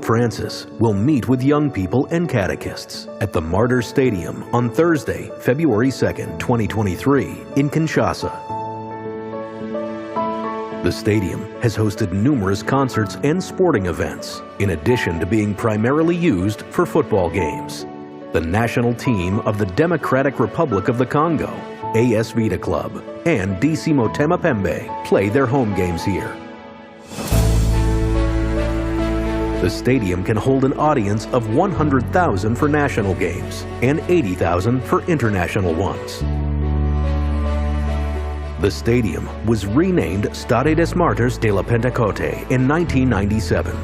Francis will meet with young people and catechists at the Martyr Stadium on Thursday, February 2nd, 2023 in Kinshasa. The stadium has hosted numerous concerts and sporting events, in addition to being primarily used for football games. The national team of the Democratic Republic of the Congo, AS Vita Club, and DC Motema Pembe play their home games here. The stadium can hold an audience of 100,000 for national games and 80,000 for international ones. The stadium was renamed Stade des Martyrs de la Pentecôte in 1997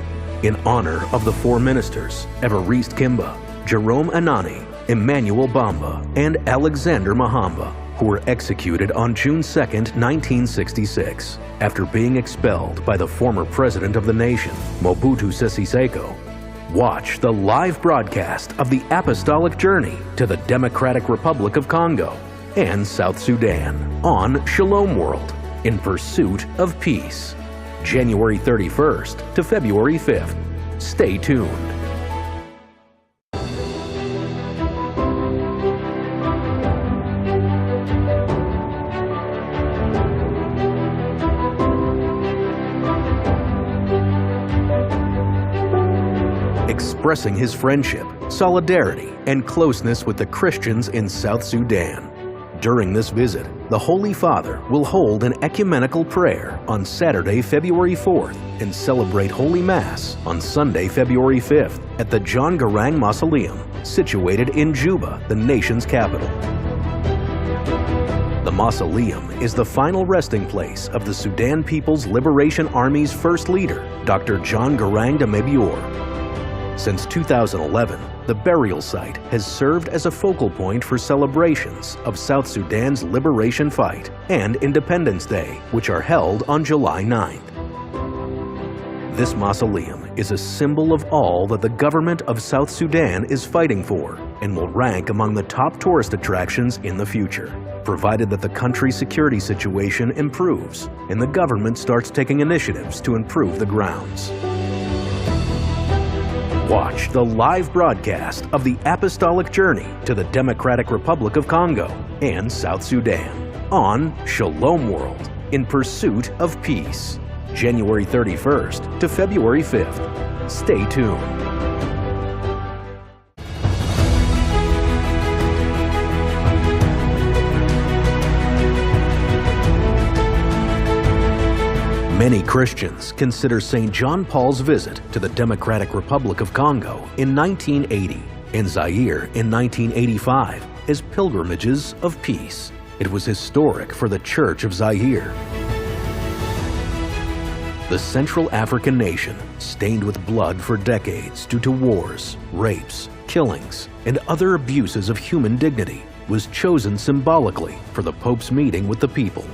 in honor of the four ministers, Evariste Kimba, Jerome Anani, Emmanuel Bamba, and Alexander Mahamba, who were executed on June 2, 1966, after being expelled by the former president of the nation, Mobutu Sese Seko. Watch the live broadcast of the Apostolic Journey to the Democratic Republic of Congo and South Sudan on Shalom World, In Pursuit of Peace, January 31st to February 5th. Stay tuned. Expressing his friendship, solidarity, and closeness with the Christians in South Sudan. During this visit, the Holy Father will hold an ecumenical prayer on Saturday, February 4th, and celebrate Holy Mass on Sunday, February 5th, at the John Garang Mausoleum, situated in Juba, the nation's capital. The mausoleum is the final resting place of the Sudan People's Liberation Army's first leader, Dr. John Garang de Mabior. Since 2011, the burial site has served as a focal point for celebrations of South Sudan's liberation fight and Independence Day, which are held on July 9th. This mausoleum is a symbol of all that the government of South Sudan is fighting for and will rank among the top tourist attractions in the future, provided that the country's security situation improves and the government starts taking initiatives to improve the grounds. Watch the live broadcast of the Apostolic Journey to the Democratic Republic of Congo and South Sudan on Shalom World, In Pursuit of Peace, January 31st to February 5th. Stay tuned. Many Christians consider St. John Paul's visit to the Democratic Republic of Congo in 1980 and Zaire in 1985 as pilgrimages of peace. It was historic for the Church of Zaire. The Central African nation, stained with blood for decades due to wars, rapes, killings, and other abuses of human dignity, was chosen symbolically for the Pope's meeting with the people.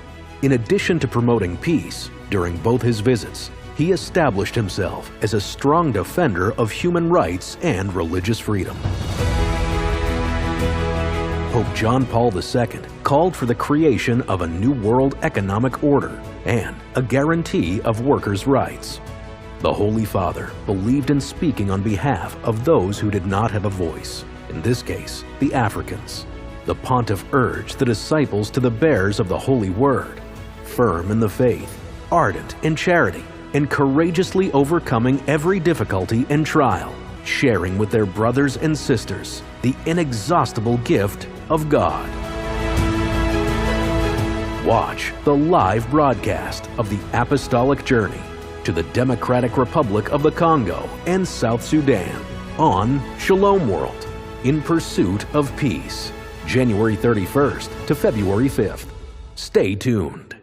In addition to promoting peace, during both his visits, he established himself as a strong defender of human rights and religious freedom. Pope John Paul II called for the creation of a new world economic order and a guarantee of workers' rights. The Holy Father believed in speaking on behalf of those who did not have a voice, in this case, the Africans. The Pontiff urged the disciples to the bearers of the Holy Word, firm in the faith, ardent in charity, and courageously overcoming every difficulty and trial, sharing with their brothers and sisters the inexhaustible gift of God. Watch the live broadcast of the Apostolic Journey to the Democratic Republic of the Congo and South Sudan on Shalom World, In Pursuit of Peace, January 31st to February 5th. Stay tuned.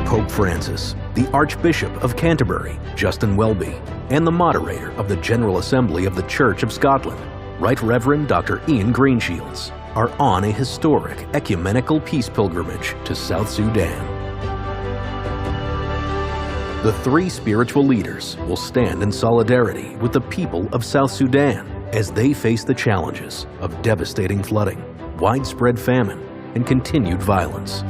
Pope Francis, the Archbishop of Canterbury, Justin Welby, and the moderator of the General Assembly of the Church of Scotland, Right Reverend Dr. Ian Greenshields, are on a historic ecumenical peace pilgrimage to South Sudan. The three spiritual leaders will stand in solidarity with the people of South Sudan as they face the challenges of devastating flooding, widespread famine, and continued violence.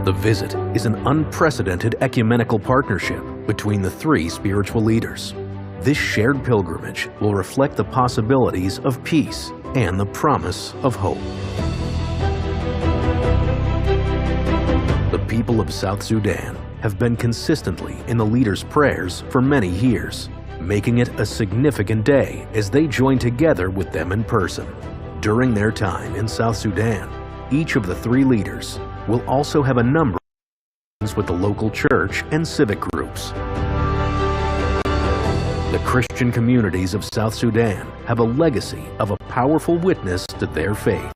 The visit is an unprecedented ecumenical partnership between the three spiritual leaders. This shared pilgrimage will reflect the possibilities of peace and the promise of hope. The people of South Sudan have been consistently in the leaders' prayers for many years, making it a significant day as they join together with them in person. During their time in South Sudan, each of the three leaders will also have a number of meetings with the local church and civic groups. The Christian communities of South Sudan have a legacy of a powerful witness to their faith.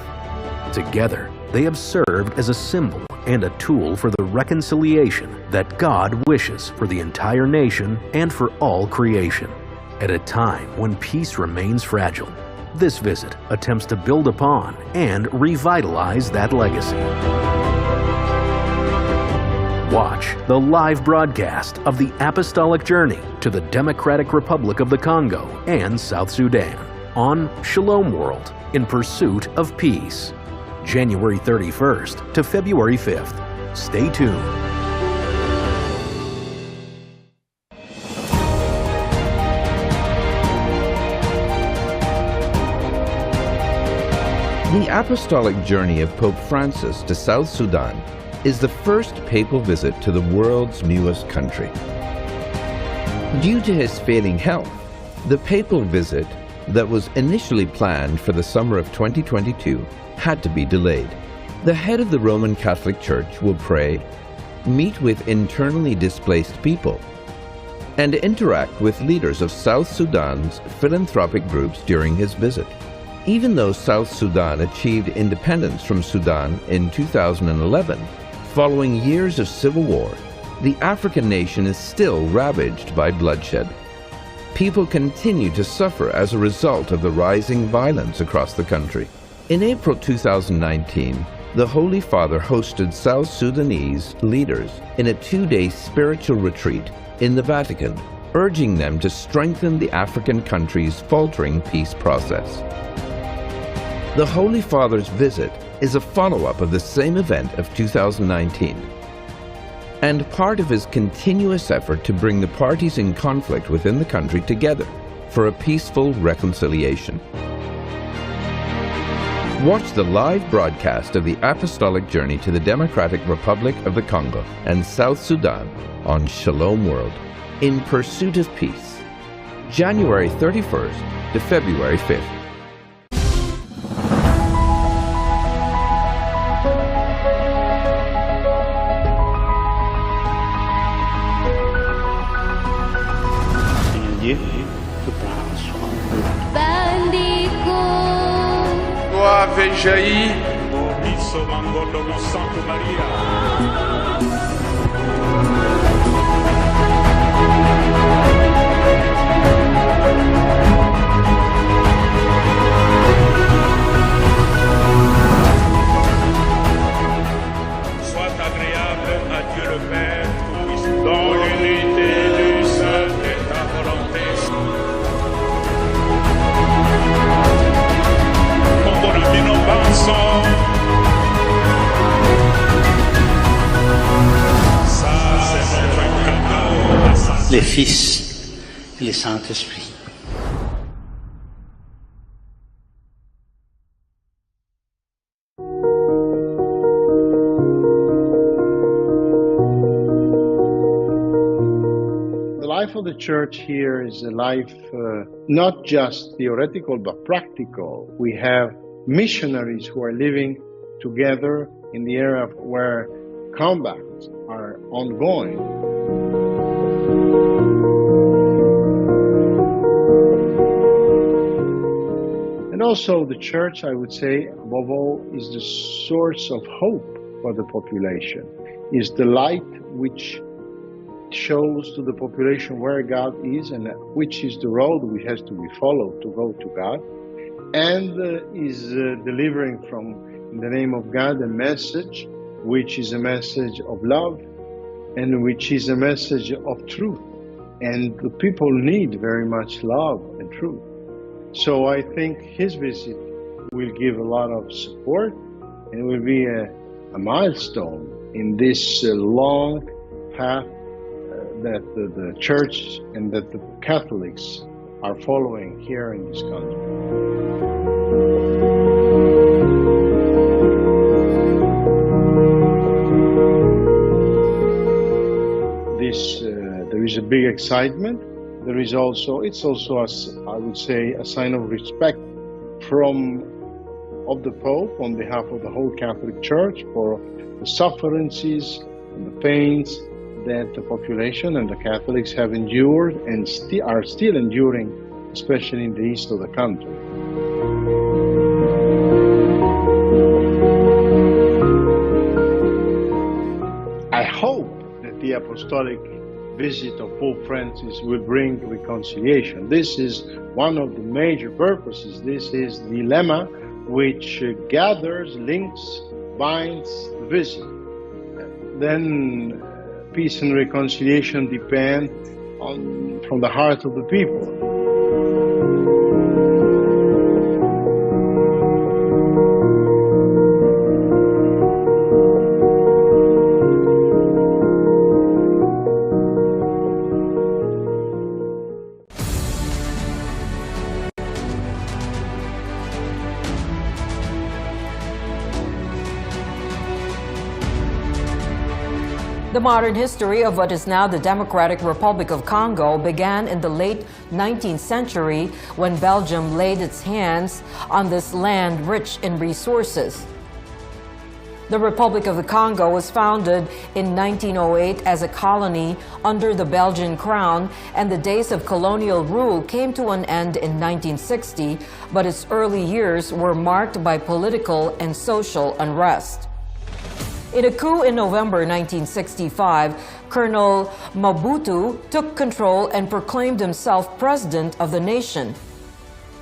Together, they have served as a symbol and a tool for the reconciliation that God wishes for the entire nation and for all creation. At a time when peace remains fragile, this visit attempts to build upon and revitalize that legacy. Watch the live broadcast of the Apostolic Journey to the Democratic Republic of the Congo and South Sudan on Shalom World in Pursuit of Peace, January 31st to February 5th. Stay tuned. The Apostolic Journey of Pope Francis to South Sudan is the first papal visit to the world's newest country. Due to his failing health, the papal visit that was initially planned for the summer of 2022 had to be delayed. The head of the Roman Catholic Church will pray, meet with internally displaced people, and interact with leaders of South Sudan's philanthropic groups during his visit. Even though South Sudan achieved independence from Sudan in 2011, following years of civil war, the African nation is still ravaged by bloodshed. People continue to suffer as a result of the rising violence across the country. In April 2019, the Holy Father hosted South Sudanese leaders in a 2-day spiritual retreat in the Vatican, urging them to strengthen the African country's faltering peace process. The Holy Father's visit is a follow-up of the same event of 2019 and part of his continuous effort to bring the parties in conflict within the country together for a peaceful reconciliation. Watch the live broadcast of the Apostolic Journey to the Democratic Republic of the Congo and South Sudan on Shalom World in Pursuit of Peace, January 31st to February 5th. Ave jailli, Santo Maria. Soit agréable à Dieu le Père, dans l'unité du Saint et ta volonté. Le Fils et le Saint-Esprit. The life of the church here is a life not just theoretical but practical. We have missionaries who are living together in the area where combats are ongoing. And also the church, I would say, above all, is the source of hope for the population, is the light which shows to the population where God is and which is the road which has to be followed to go to God, and is delivering from, in the name of God, a message which is a message of love and which is a message of truth. And the people need very much love and truth. So I think his visit will give a lot of support and it will be a milestone in this long path that the Church and that the Catholics are following here in this country. There is a big excitement. There is also, it's also, I would say, a sign of respect of the Pope on behalf of the whole Catholic Church for the sufferances and the pains that the population and the Catholics have endured and are still enduring, especially in the east of the country. I hope that the apostolic visit of Pope Francis will bring reconciliation. This is one of the major purposes. This is the lemma which gathers, links, binds the visit. Then peace and reconciliation depend from the heart of the people. The modern history of what is now the Democratic Republic of Congo began in the late 19th century when Belgium laid its hands on this land rich in resources. The Republic of the Congo was founded in 1908 as a colony under the Belgian crown, and the days of colonial rule came to an end in 1960, but its early years were marked by political and social unrest. In a coup in November 1965, Colonel Mobutu took control and proclaimed himself president of the nation.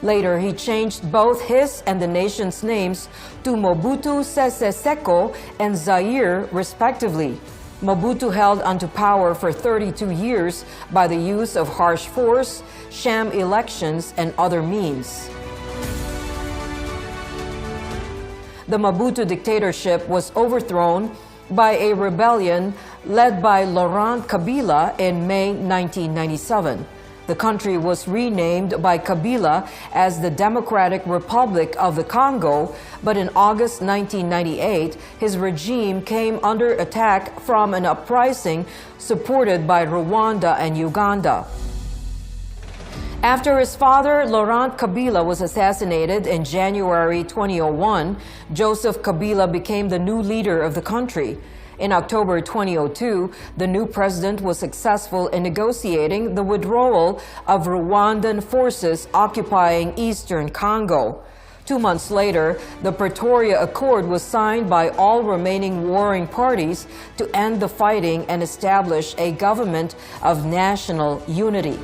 Later, he changed both his and the nation's names to Mobutu Sese Seko and Zaire, respectively. Mobutu held onto power for 32 years by the use of harsh force, sham elections, and other means. The Mobutu dictatorship was overthrown by a rebellion led by Laurent Kabila in May 1997. The country was renamed by Kabila as the Democratic Republic of the Congo, but in August 1998, his regime came under attack from an uprising supported by Rwanda and Uganda. After his father, Laurent Kabila, was assassinated in January 2001, Joseph Kabila became the new leader of the country. In October 2002, the new president was successful in negotiating the withdrawal of Rwandan forces occupying eastern Congo. 2 months later, the Pretoria Accord was signed by all remaining warring parties to end the fighting and establish a government of national unity.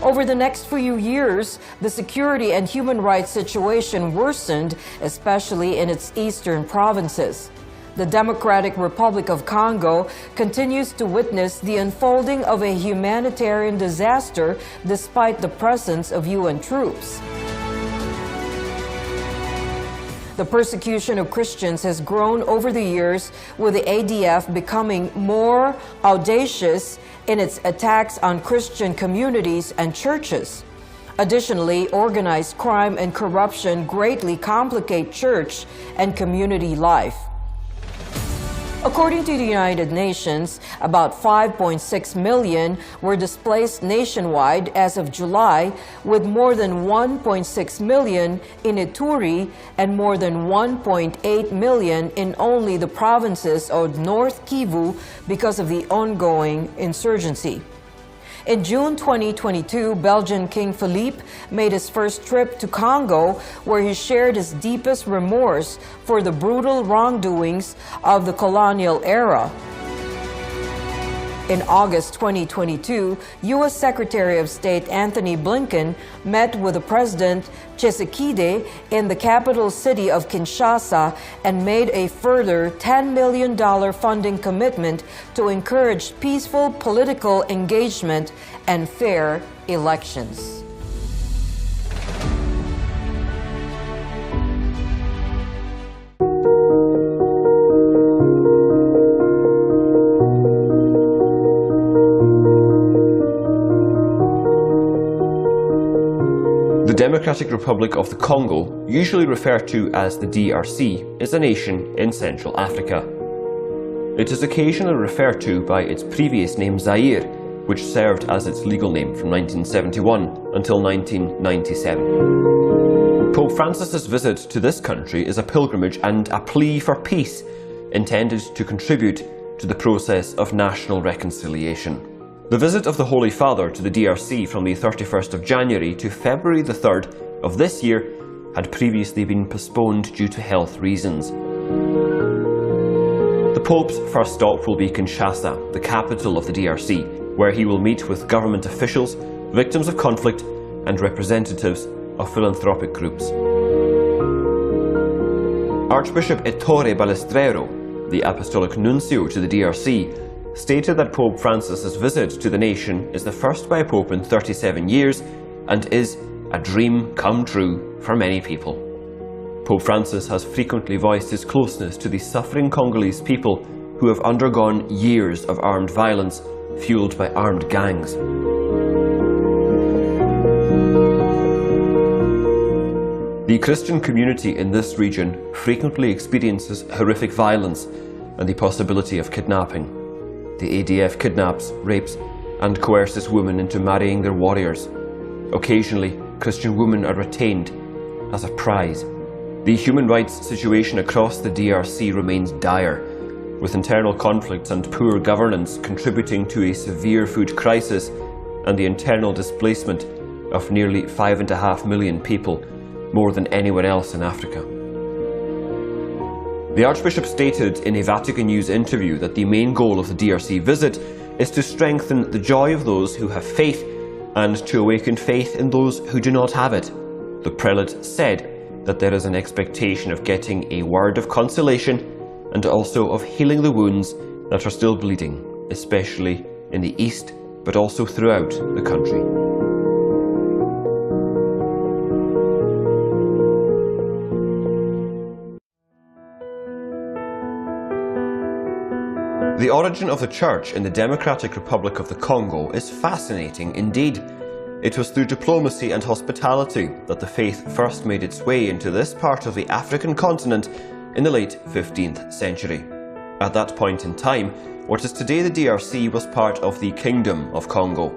Over the next few years, the security and human rights situation worsened, especially in its eastern provinces. The Democratic Republic of Congo continues to witness the unfolding of a humanitarian disaster despite the presence of UN troops. The persecution of Christians has grown over the years, with the ADF becoming more audacious in its attacks on Christian communities and churches. Additionally, organized crime and corruption greatly complicate church and community life. According to the United Nations, about 5.6 million were displaced nationwide as of July, with more than 1.6 million in Ituri and more than 1.8 million in only the provinces of North Kivu because of the ongoing insurgency. In June 2022, Belgian King Philippe made his first trip to Congo, where he shared his deepest remorse for the brutal wrongdoings of the colonial era. In August 2022, U.S. Secretary of State Anthony Blinken met with the President Tshisekedi in the capital city of Kinshasa and made a further $10 million funding commitment to encourage peaceful political engagement and fair elections. Democratic Republic of the Congo, usually referred to as the DRC, is a nation in Central Africa. It is occasionally referred to by its previous name Zaire, which served as its legal name from 1971 until 1997. Pope Francis's visit to this country is a pilgrimage and a plea for peace, intended to contribute to the process of national reconciliation. The visit of the Holy Father to the DRC from the 31st of January to February the 3rd of this year had previously been postponed due to health reasons. The Pope's first stop will be Kinshasa, the capital of the DRC, where he will meet with government officials, victims of conflict, and representatives of philanthropic groups. Archbishop Ettore Balestrero, the Apostolic Nuncio to the DRC, stated that Pope Francis's visit to the nation is the first by a pope in 37 years and is a dream come true for many people. Pope Francis has frequently voiced his closeness to the suffering Congolese people who have undergone years of armed violence fueled by armed gangs. The Christian community in this region frequently experiences horrific violence and the possibility of kidnapping. The ADF kidnaps, rapes, and coerces women into marrying their warriors. Occasionally, Christian women are retained as a prize. The human rights situation across the DRC remains dire, with internal conflicts and poor governance contributing to a severe food crisis and the internal displacement of nearly 5.5 million people, more than anywhere else in Africa. The Archbishop stated in a Vatican News interview that the main goal of the DRC visit is to strengthen the joy of those who have faith and to awaken faith in those who do not have it. The prelate said that there is an expectation of getting a word of consolation and also of healing the wounds that are still bleeding, especially in the east, but also throughout the country. The origin of the Church in the Democratic Republic of the Congo is fascinating indeed. It was through diplomacy and hospitality that the faith first made its way into this part of the African continent in the late 15th century. At that point in time, what is today the DRC was part of the Kingdom of Congo.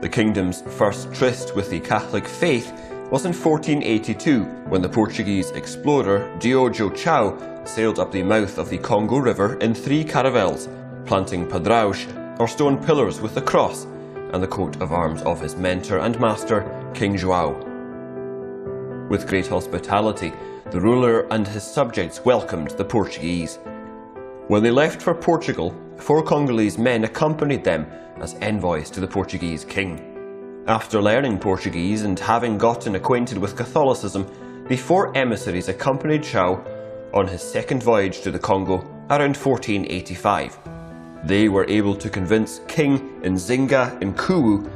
The kingdom's first tryst with the Catholic faith was in 1482, when the Portuguese explorer Diogo Chau sailed up the mouth of the Congo River in 3 caravels, planting padraus, or stone pillars with the cross, and the coat of arms of his mentor and master, King João. With great hospitality, the ruler and his subjects welcomed the Portuguese. When they left for Portugal, 4 Congolese men accompanied them as envoys to the Portuguese king. After learning Portuguese and having gotten acquainted with Catholicism, the 4 emissaries accompanied Chau on his second voyage to the Congo around 1485. They were able to convince King Nzinga Nkuwu,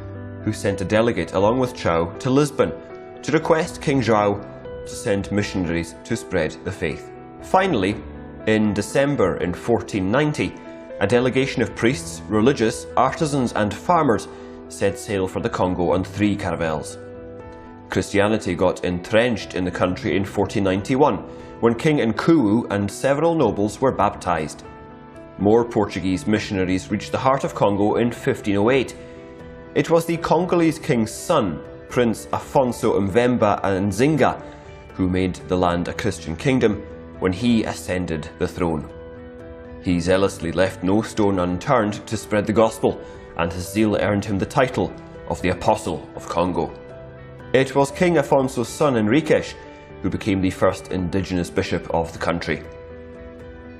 who sent a delegate along with Chau to Lisbon to request King João to send missionaries to spread the faith. Finally, in December in 1490, a delegation of priests, religious, artisans and farmers set sail for the Congo on 3 caravels. Christianity got entrenched in the country in 1491, when King Nkuwu and several nobles were baptized. More Portuguese missionaries reached the heart of Congo in 1508. It was the Congolese king's son, Prince Afonso Mvemba Nzinga, who made the land a Christian kingdom when he ascended the throne. He zealously left no stone unturned to spread the gospel, and his zeal earned him the title of the Apostle of Congo. It was King Afonso's son Henriques who became the first indigenous bishop of the country.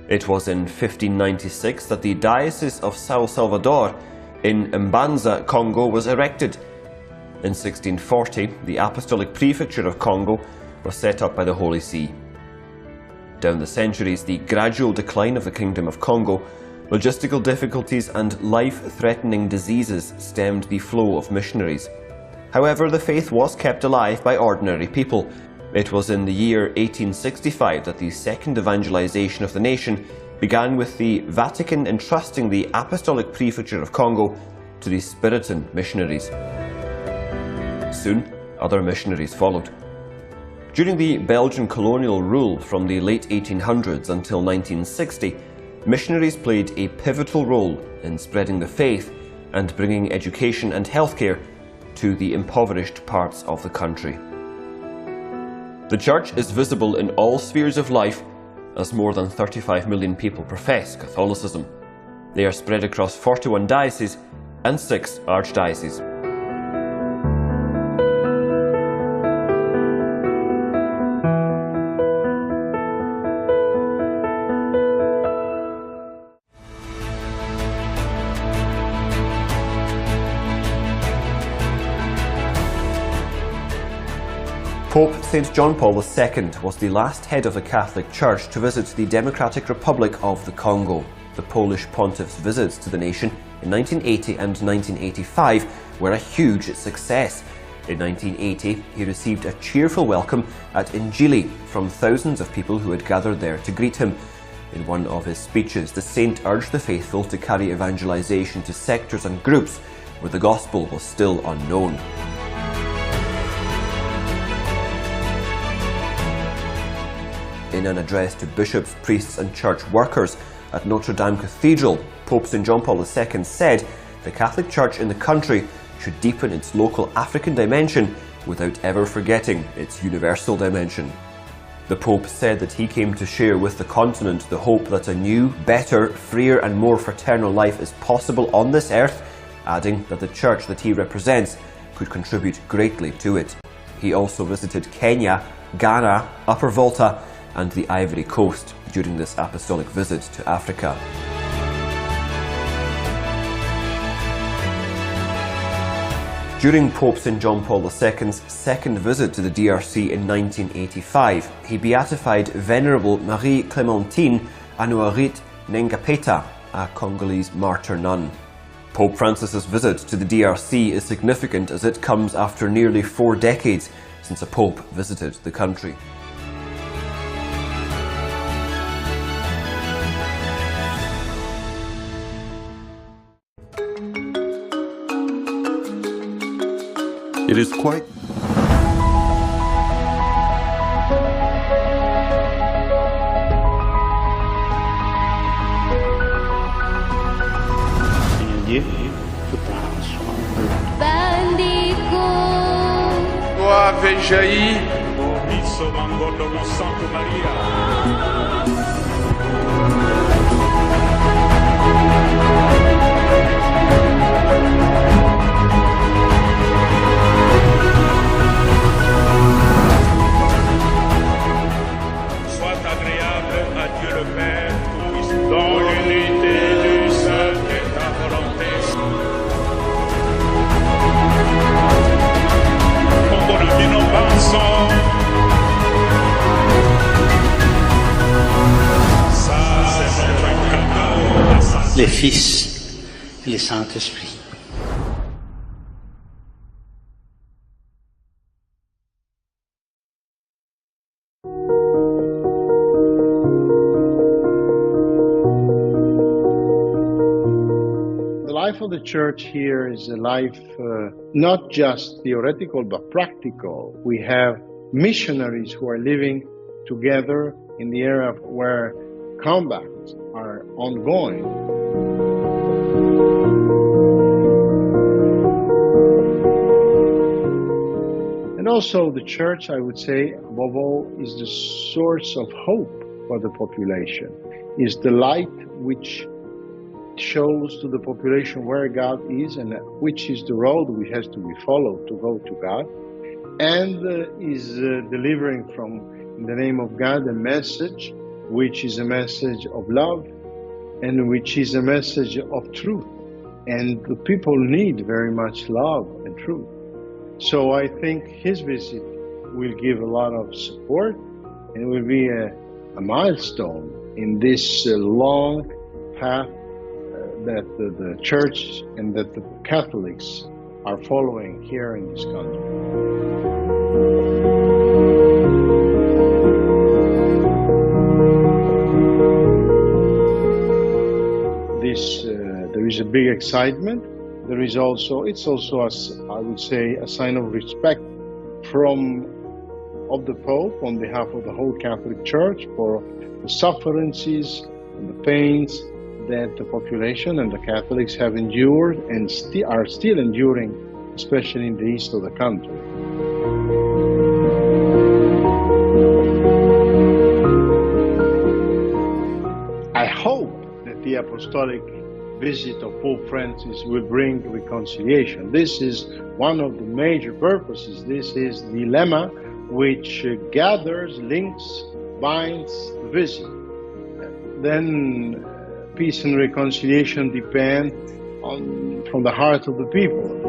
It was in 1596 that the Diocese of São Salvador in Mbanza, Congo was erected. In 1640, the Apostolic Prefecture of Congo was set up by the Holy See. Down the centuries, the gradual decline of the Kingdom of Congo, logistical difficulties and life-threatening diseases stemmed the flow of missionaries. However, the faith was kept alive by ordinary people. It was in the year 1865 that the second evangelization of the nation began, with the Vatican entrusting the Apostolic Prefecture of Congo to the Spiritan missionaries. Soon, other missionaries followed. During the Belgian colonial rule from the late 1800s until 1960, missionaries played a pivotal role in spreading the faith and bringing education and healthcare to the impoverished parts of the country. The Church is visible in all spheres of life, as more than 35 million people profess Catholicism. They are spread across 41 dioceses and 6 archdioceses. Pope St. John Paul II was the last head of the Catholic Church to visit the Democratic Republic of the Congo. The Polish pontiff's visits to the nation in 1980 and 1985 were a huge success. In 1980, he received a cheerful welcome at Njili from thousands of people who had gathered there to greet him. In one of his speeches, the saint urged the faithful to carry evangelization to sectors and groups where the gospel was still unknown. In an address to bishops, priests and church workers at Notre Dame Cathedral, Pope St. John Paul II said the Catholic Church in the country should deepen its local African dimension without ever forgetting its universal dimension. The Pope said that he came to share with the continent the hope that a new, better, freer and more fraternal life is possible on this earth, adding that the Church that he represents could contribute greatly to it. He also visited Kenya, Ghana, Upper Volta and the Ivory Coast during this apostolic visit to Africa. During Pope St. John Paul II's second visit to the DRC in 1985, he beatified Venerable Marie Clémentine Anuarit Nengapeta, a Congolese martyr nun. Pope Francis's visit to the DRC is significant as it comes after nearly 4 decades since a pope visited the country. It is quite Dieu que prend soin de Toi avait jailli, Obiso Mangodo Santo Maria. Soit agréable à Dieu le Père, dans l'unité du seul et ta volonté. le Fils et le Saint-Esprit. The life of the church here is a life not just theoretical but practical. We have missionaries who are living together in the area where combats are ongoing. And also the church, I would say, above all, is the source of hope for the population, is the light which shows to the population where God is and which is the road which has to be followed to go to God, and is delivering from, in the name of God, a message which is a message of love and which is a message of truth. And the people need very much love and truth. So I think his visit will give a lot of support and will be a milestone in this long path that the church and that the Catholics are following here in this country. There is a big excitement. There is also, it's also, I would say, a sign of respect of the Pope on behalf of the whole Catholic Church for the sufferances and the pains that the population and the Catholics have endured and are still enduring, especially in the east of the country. I hope that the apostolic visit of Pope Francis will bring reconciliation. This is one of the major purposes. This is the lemma which gathers, links, binds the visit. Then peace and reconciliation depend from the heart of the people.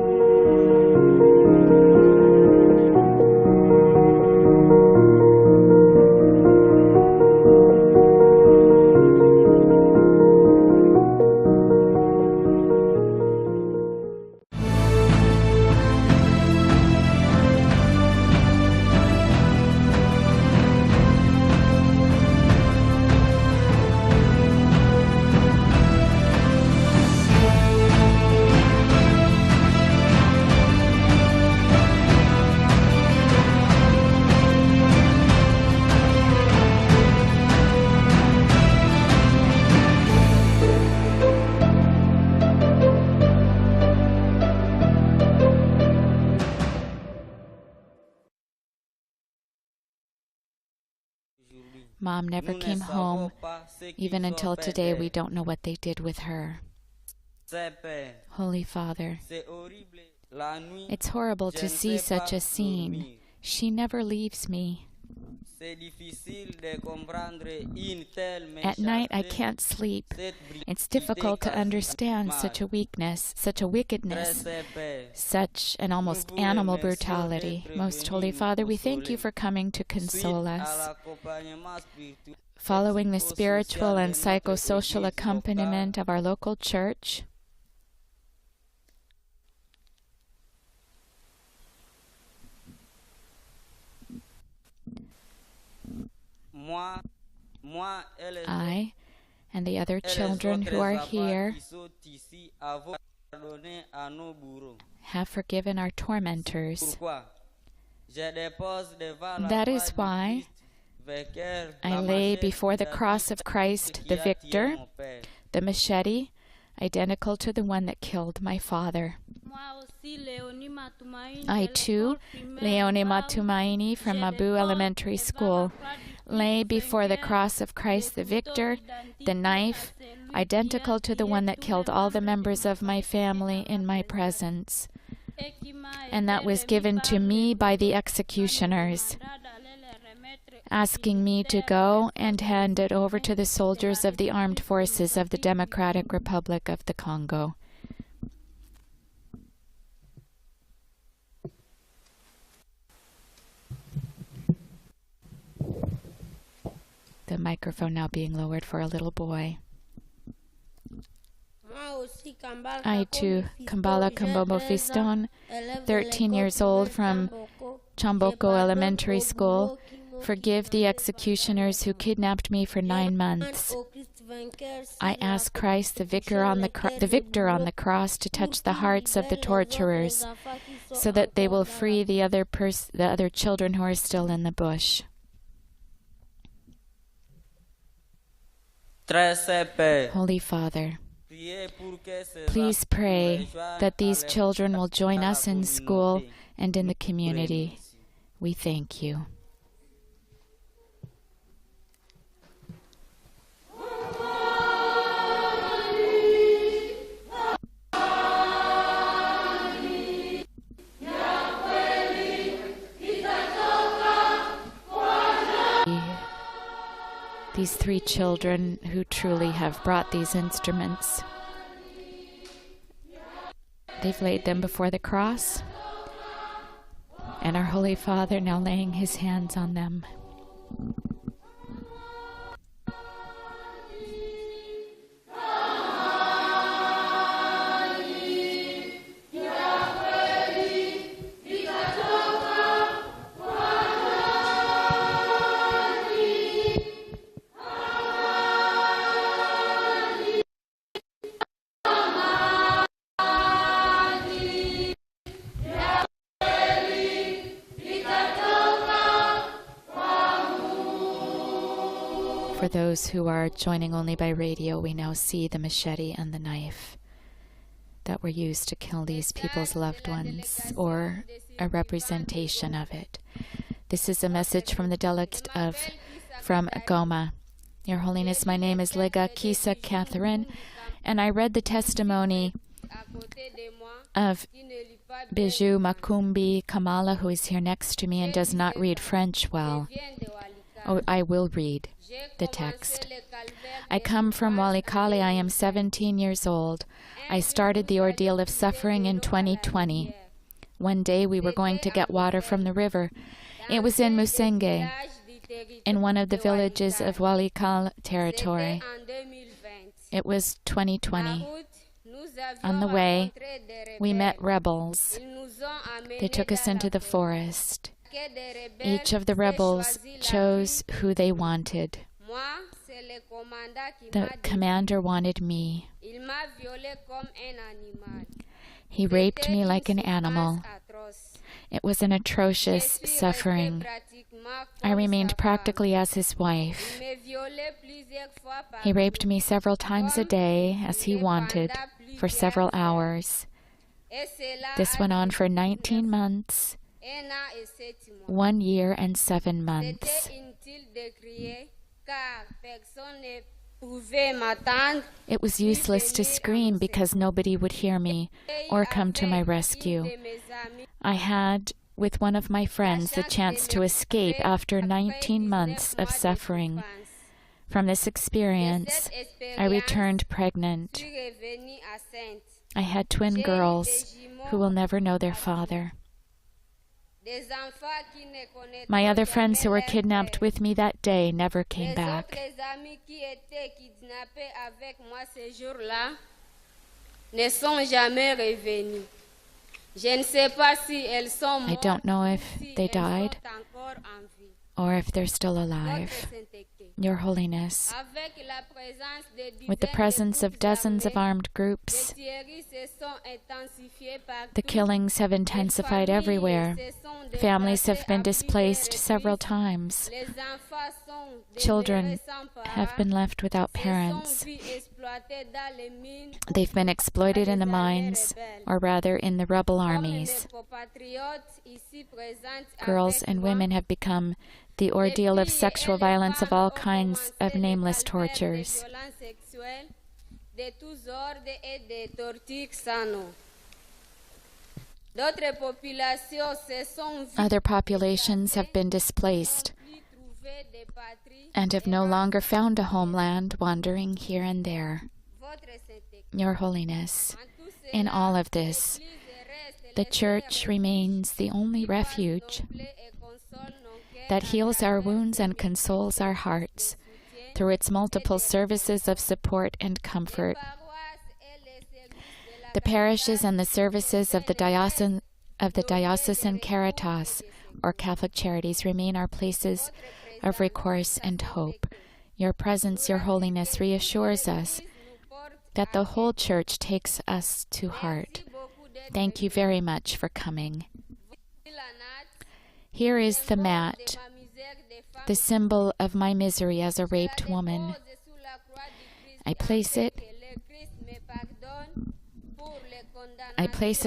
Mom never came home. Even until today, we don't know what they did with her. Holy Father, it's horrible to see such a scene. She never leaves me. At night, I can't sleep. It's difficult to understand such a weakness, such a wickedness, such an almost animal brutality. Most Holy Father, we thank you for coming to console us. Following the spiritual and psychosocial accompaniment of our local church, I and the other children who are here have forgiven our tormentors. That is why I lay before the cross of Christ the victor, the machete, identical to the one that killed my father. I too, Leone Matumaini from Mabu Elementary School, lay before the cross of Christ the victor, the knife, identical to the one that killed all the members of my family in my presence, and that was given to me by the executioners, asking me to go and hand it over to the soldiers of the armed forces of the Democratic Republic of the Congo. The microphone now being lowered for a little boy. I too, Kambala Kambobo Fiston, 13 years old from Chamboko Elementary School, forgive the executioners who kidnapped me for 9 months. I ask Christ, the victor on the cross, to touch the hearts of the torturers, so that they will free the other children who are still in the bush. Holy Father, please pray that these children will join us in school and in the community. We thank you. These 3 children who truly have brought these instruments. They've laid them before the cross, and our Holy Father now laying his hands on them. those who are joining only by radio, we now see the machete and the knife that were used to kill these people's loved ones, or a representation of it. This is a message from the delegate from Goma. Your Holiness, my name is Lega Kisa Catherine, and I read the testimony of Bijou Makumbi Kamala, who is here next to me and does not read French well. Oh, I will read the text. I come from Walikale. I am 17 years old. I started the ordeal of suffering in 2020. One day we were going to get water from the river. It was in Musenge, in one of the villages of Walikale territory. It was 2020. On the way, we met rebels. They took us into the forest. Each of the rebels chose who they wanted. The commander wanted me. He raped me like an animal. It was an atrocious suffering. I remained practically as his wife. He raped me several times a day, as he wanted, for several hours. This went on for 19 months, 1 year and 7 months. It was useless to scream because nobody would hear me or come to my rescue. I had, with one of my friends, the chance to escape after 19 months of suffering. From this experience, I returned pregnant. I had twin girls who will never know their father. My other friends who were kidnapped with me that day never came back. I don't know if they died or if they're still alive. Your Holiness, with the presence of dozens of armed groups, the killings have intensified everywhere. Families have been displaced several times. Children have been left without parents. They've been exploited in the mines, or rather in the rebel armies. Girls and women have become the ordeal of sexual violence of all kinds of nameless tortures. Other populations have been displaced and have no longer found a homeland, wandering here and there. Your Holiness, in all of this, the Church remains the only refuge that heals our wounds and consoles our hearts through its multiple services of support and comfort. The parishes and the services of the diocesan caritas, or Catholic charities, remain our places of recourse and hope. Your presence, Your Holiness, reassures us that the whole Church takes us to heart. Thank you very much for coming. Here is the mat, the symbol of my misery as a raped woman. I place it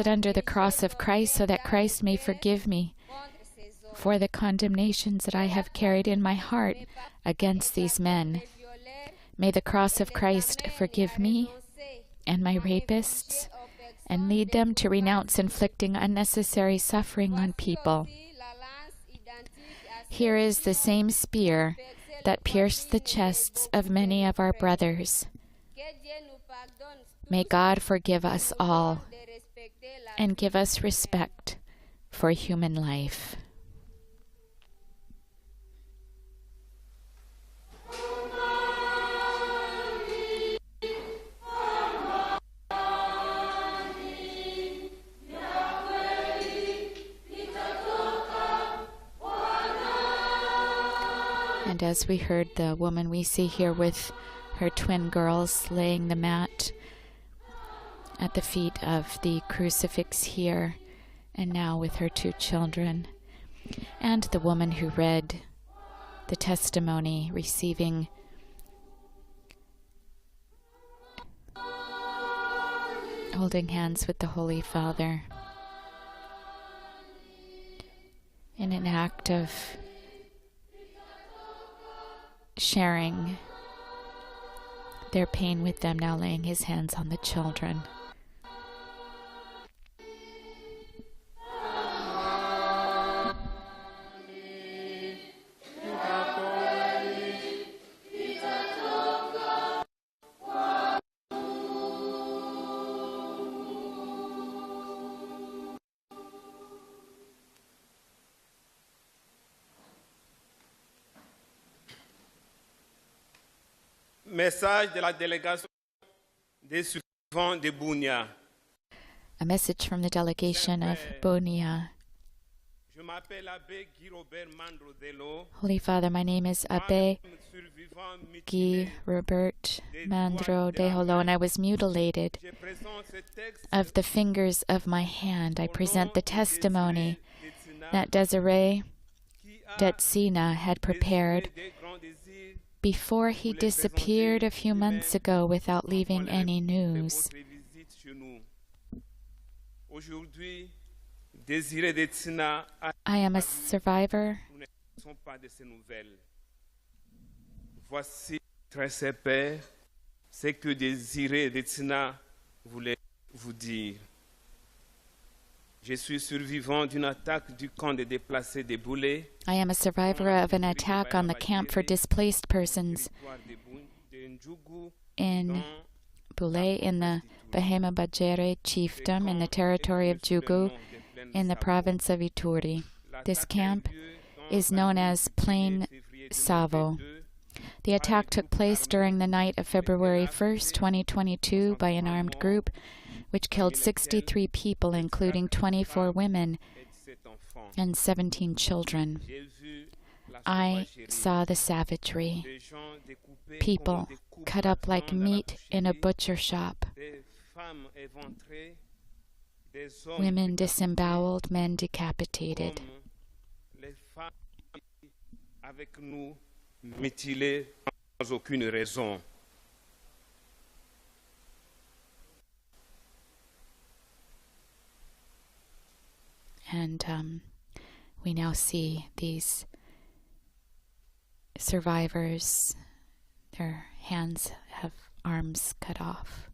under the cross of Christ so that Christ may forgive me for the condemnations that I have carried in my heart against these men. May the cross of Christ forgive me and my rapists and lead them to renounce inflicting unnecessary suffering on people. Here is the same spear that pierced the chests of many of our brothers. May God forgive us all and give us respect for human life. And as we heard the woman we see here with her twin girls laying the mat at the feet of the crucifix here, and now with her 2 children, and the woman who read the testimony, receiving holding hands with the Holy Father in an act of sharing their pain with them, now laying his hands on the children. Message de la délégation des survivants de Bunia. A message from the delegation of Bonia. Je m'appelle Abbé Guy Robert Mandro-Dello. Holy Father, my name is Abbé Guy Robert Mandro de Holo, and I was mutilated. Of the fingers of my hand, I present the testimony that Desiree Detsina had prepared before he disappeared a few months ago without leaving any news. I am a survivor. Voici, très Saint-Père, ce que Désiré Detsina voulait vous dire. Je suis survivant d'une attaque du camp des déplacés de Boulé. I am a survivor of an attack on the camp for displaced persons in Boulé in the Bahema Bajere chiefdom in the territory of Jugu in the province of Ituri. This camp is known as Plain Savo. The attack took place during the night of February 1st, 2022 by an armed group which killed 63 people, including 24 women and 17 children. I saw the savagery. People cut up like meat in a butcher shop. Women disemboweled, men decapitated. Mutilés sans aucune raison. And we now see these survivors, their hands have arms cut off.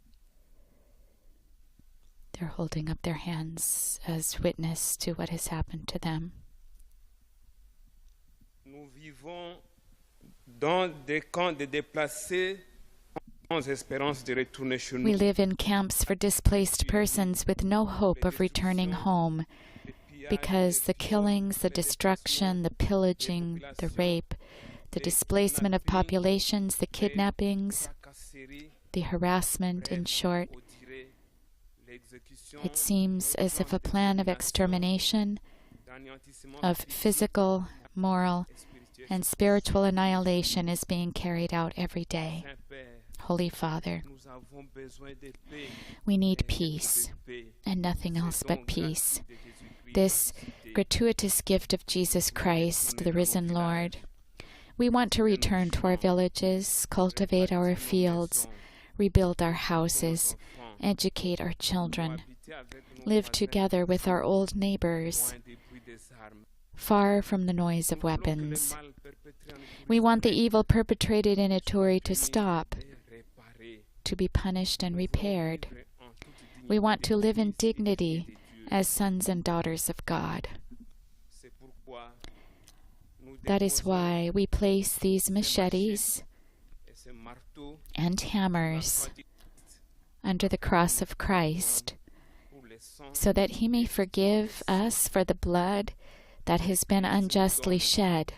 They're holding up their hands as witness to what has happened to them. Nous vivons dans des camps de déplacés sans espérance de retourner chez nous. We live in camps for displaced persons with no hope of returning home because the killings, the destruction, the pillaging, the rape, the displacement of populations, the kidnappings, the harassment, in short, it seems as if a plan of extermination, of physical, moral, and spiritual annihilation is being carried out every day. Holy Father, we need peace, and nothing else but peace. This gratuitous gift of Jesus Christ, the risen Lord. We want to return to our villages, cultivate our fields, rebuild our houses, educate our children, live together with our old neighbors, far from the noise of weapons. We want the evil perpetrated in Ituri to stop, to be punished and repaired. We want to live in dignity as sons and daughters of God. That is why we place these machetes and hammers under the cross of Christ, so that he may forgive us for the blood that has been unjustly shed.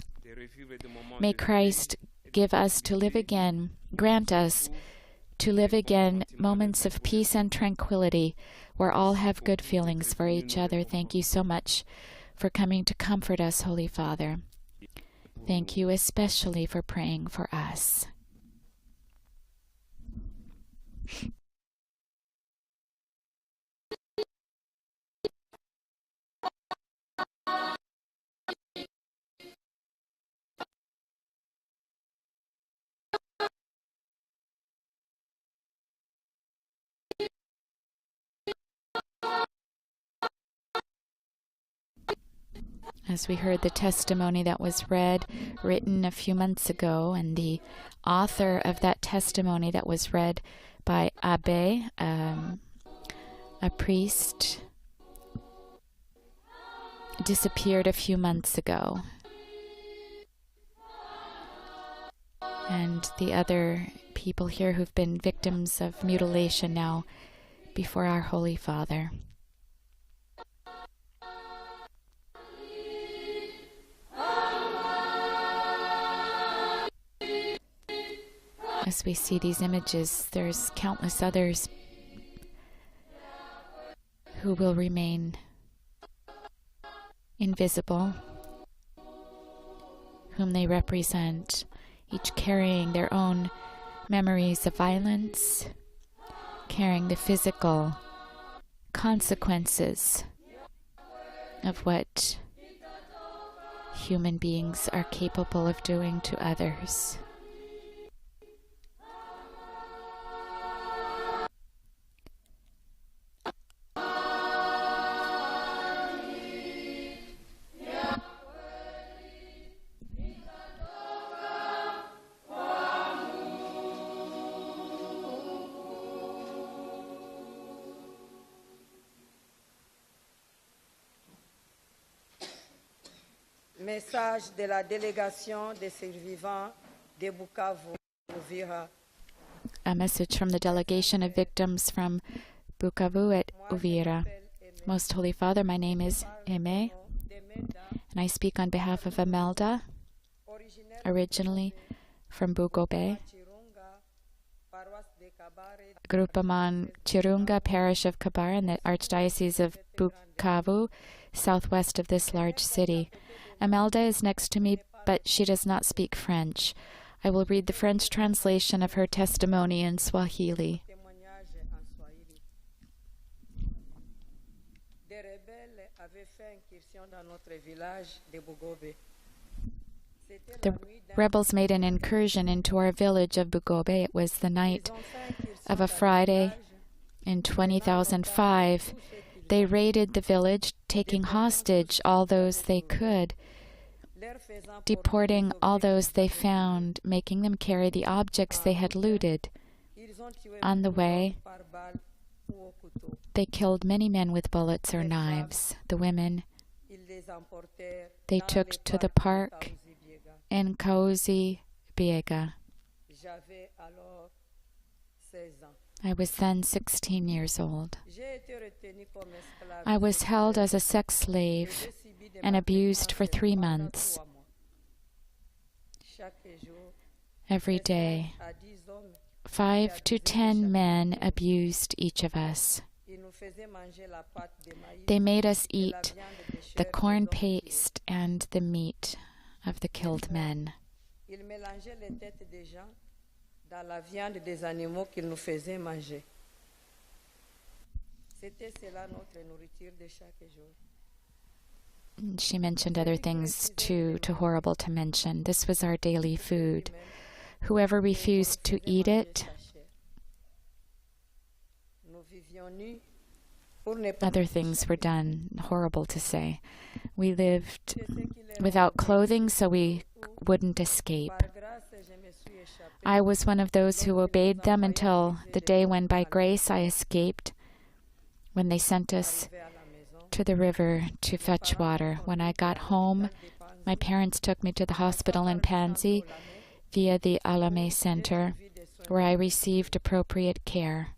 May Christ give us to live again, grant us to live again moments of peace and tranquility where all have good feelings for each other. Thank you so much for coming to comfort us, Holy Father. Thank you especially for praying for us. as we heard the testimony that was read, written a few months ago, and the author of that testimony that was read by Abbé, a priest, disappeared a few months ago. And the other people here who've been victims of mutilation now before our Holy Father. As we see these images, there's countless others who will remain invisible, whom they represent, each carrying their own memories of violence, carrying the physical consequences of what human beings are capable of doing to others. Message de la délégation des survivants de Bukavu, Uvira. A message from the delegation of victims from Bukavu at Uvira. Most Holy Father, my name is Aimé, and I speak on behalf of Imelda, originally from Bugobe, Groupement Chirunga, parish of Kabar in the Archdiocese of Bukavu, southwest of this large city. Imelda is next to me, but she does not speak French. I will read the French translation of her testimony in Swahili. The rebels made an incursion into our village of Bugobe. It was the night of a Friday in 2005. They raided the village, taking hostage all those they could, deporting all those they found, making them carry the objects they had looted. On the way, they killed many men with bullets or knives. The women they took to the park in Kaozi Biega. I was then 16 years old. I was held as a sex slave and abused for 3 months. Every day, 5 to 10 men abused each of us. They made us eat the corn paste and the meat of the killed men. Dans la viande des animaux qu'ils nous faisaient manger. C'était cela notre nourriture de chaque jour. She mentioned other things too horrible to mention. This was our daily food. Whoever refused to eat it, other things were done, horrible to say. We lived without clothing so we wouldn't escape. I was one of those who obeyed them until the day when, by grace, I escaped, when they sent us to the river to fetch water. When I got home, my parents took me to the hospital in Panzi via the Alame Center, where I received appropriate care.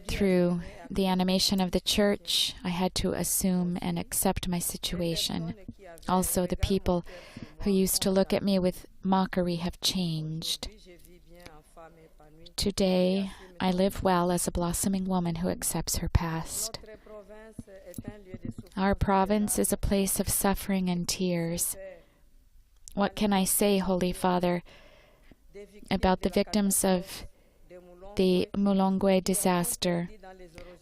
Through the animation of the church, I had to assume and accept my situation. Also, the people who used to look at me with mockery have changed. Today, I live well as a blossoming woman who accepts her past. Our province is a place of suffering and tears. What can I say, Holy Father, about the victims of the Mulongwe disaster,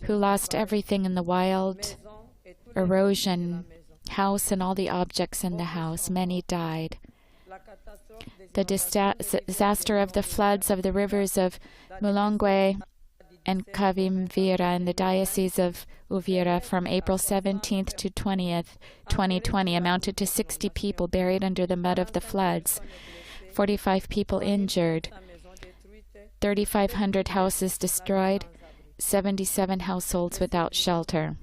who lost everything in the wild erosion, house and all the objects in the house? Many died. The disaster of the floods of the rivers of Mulongwe and Kavimvira in the Diocese of Uvira from April 17th to 20th, 2020 amounted to 60 people buried under the mud of the floods, 45 people injured, 3,500 houses destroyed, 77 households without shelter.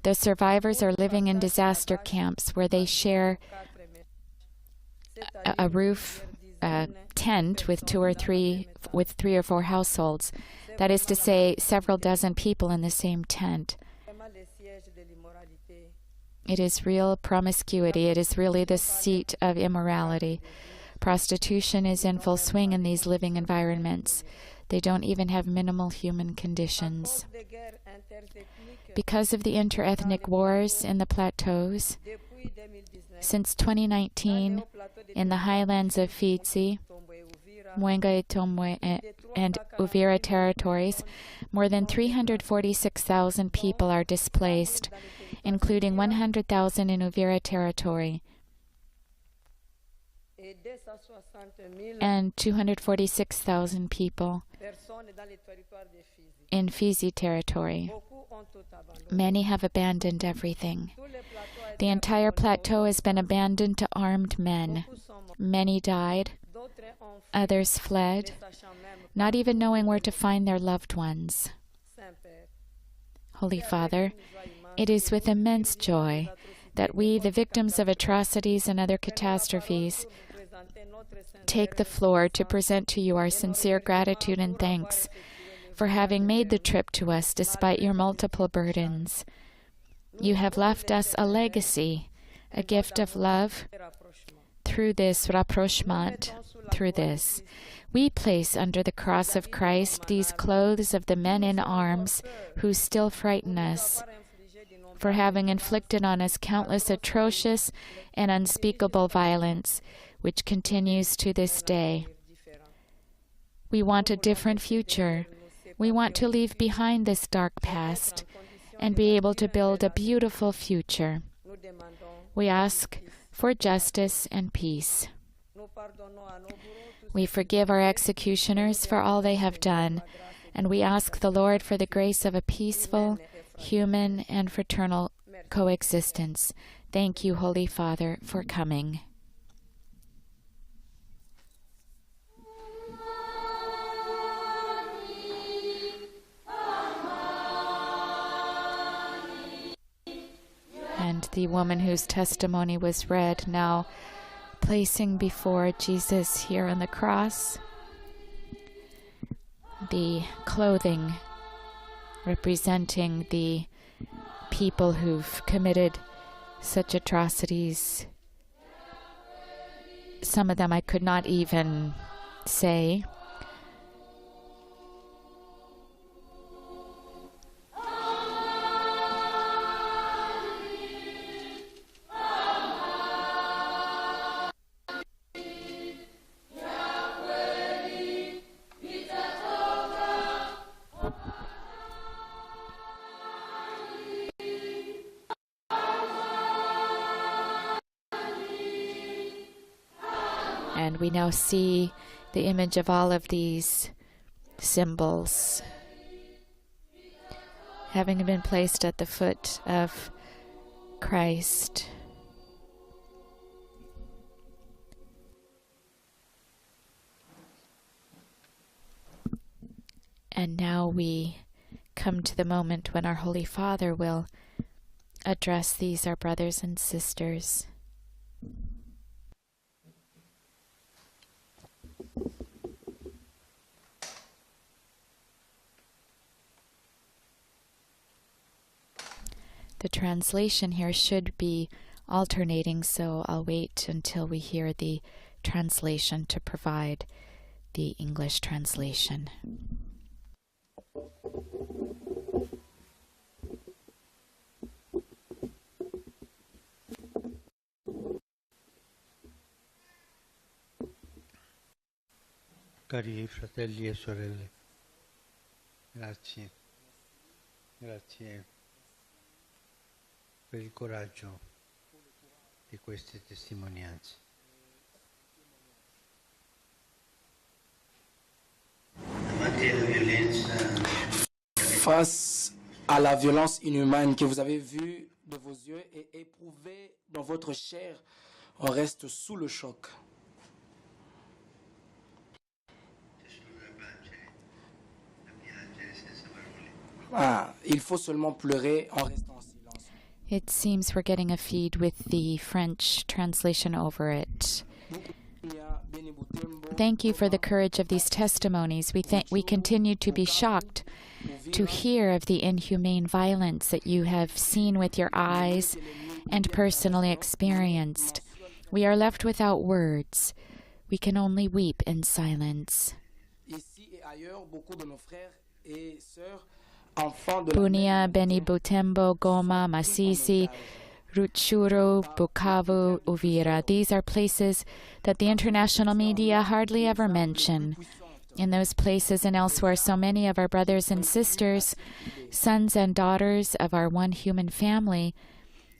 The survivors are living in disaster camps where they share a roof tent with three or four households. That is to say, several dozen people in the same tent. It is real promiscuity. It is really the seat of immorality. Prostitution is in full swing in these living environments. They don't even have minimal human conditions. Because of the interethnic wars in the plateaus, since 2019, in the highlands of Fizi, Mwenga Itombwe, and Uvira territories, more than 346,000 people are displaced, including 100,000 in Uvira territory and 246,000 people in Fizi territory. Many have abandoned everything. The entire plateau has been abandoned to armed men. Many died. Others fled, not even knowing where to find their loved ones. Holy Father, it is with immense joy that we, the victims of atrocities and other catastrophes, take the floor to present to you our sincere gratitude and thanks for having made the trip to us despite your multiple burdens. You have left us a legacy, a gift of love. Through this rapprochement, through this, we place under the cross of Christ these clothes of the men in arms who still frighten us, for having inflicted on us countless atrocious and unspeakable violence, which continues to this day. We want a different future. We want to leave behind this dark past and be able to build a beautiful future. We ask for justice and peace. We forgive our executioners for all they have done, and we ask the Lord for the grace of a peaceful, human, and fraternal coexistence. Thank you, Holy Father, for coming. And the woman whose testimony was read, now placing before Jesus here on the cross the clothing representing the people who've committed such atrocities. Some of them I could not even say. And we now see the image of all of these symbols having been placed at the foot of Christ. And now we come to the moment when our Holy Father will address these, our brothers and sisters. The translation here should be alternating, so I'll wait until we hear the translation to provide the English translation. Cari fratelli e sorelle, grazie per il coraggio di queste testimonianze. Davanti alla violenza face à la violence inhumaine que vous avez vue de vos yeux et éprouvée dans votre chair, on reste sous le choc. Il faut seulement pleurer en restant en silence. It seems we're getting a feed with the French translation over it. Thank you for the courage of these testimonies. We continue to be shocked to hear of the inhumane violence that you have seen with your eyes and personally experienced. We are left without words. We can only weep in silence. Bunia, Beni, Butembo, Goma, Masisi, Rutshuru, Bukavu, Uvira. These are places that the international media hardly ever mention. In those places and elsewhere, so many of our brothers and sisters, sons and daughters of our one human family,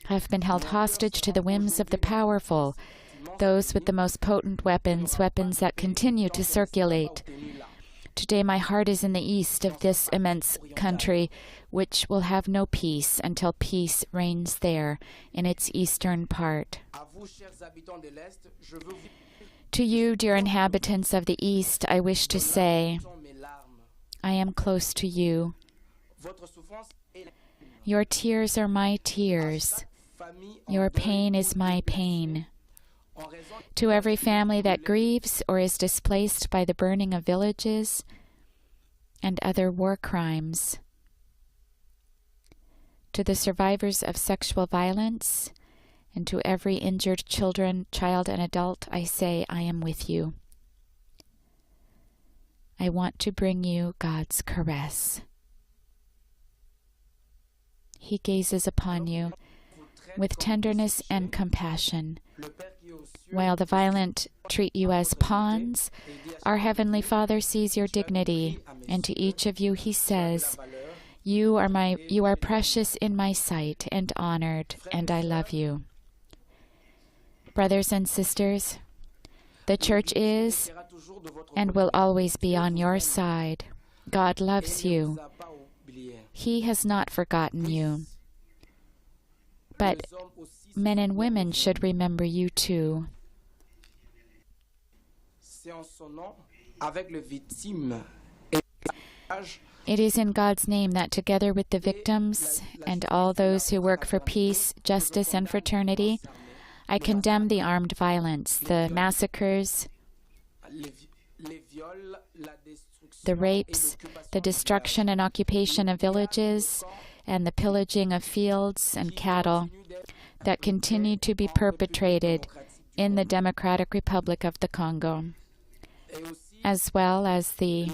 have been held hostage to the whims of the powerful, those with the most potent weapons, weapons that continue to circulate. Today my heart is in the east of this immense country, which will have no peace until peace reigns there in its eastern part. To you, dear inhabitants of the east, I wish to say, I am close to you. Your tears are my tears. Your pain is my pain. To every family that grieves or is displaced by the burning of villages and other war crimes. To the survivors of sexual violence and to every injured child and adult, I say, I am with you. I want to bring you God's caress. He gazes upon you with tenderness and compassion. While the violent treat you as pawns, our Heavenly Father sees your dignity, and to each of you He says, You are precious in my sight and honored, and I love you. Brothers and sisters, the Church is and will always be on your side. God loves you. He has not forgotten you. But men and women should remember you too. It is in God's name that together with the victims and all those who work for peace, justice, and fraternity, I condemn the armed violence, the massacres, the rapes, the destruction and occupation of villages, and the pillaging of fields and cattle that continue to be perpetrated in the Democratic Republic of the Congo, as well as the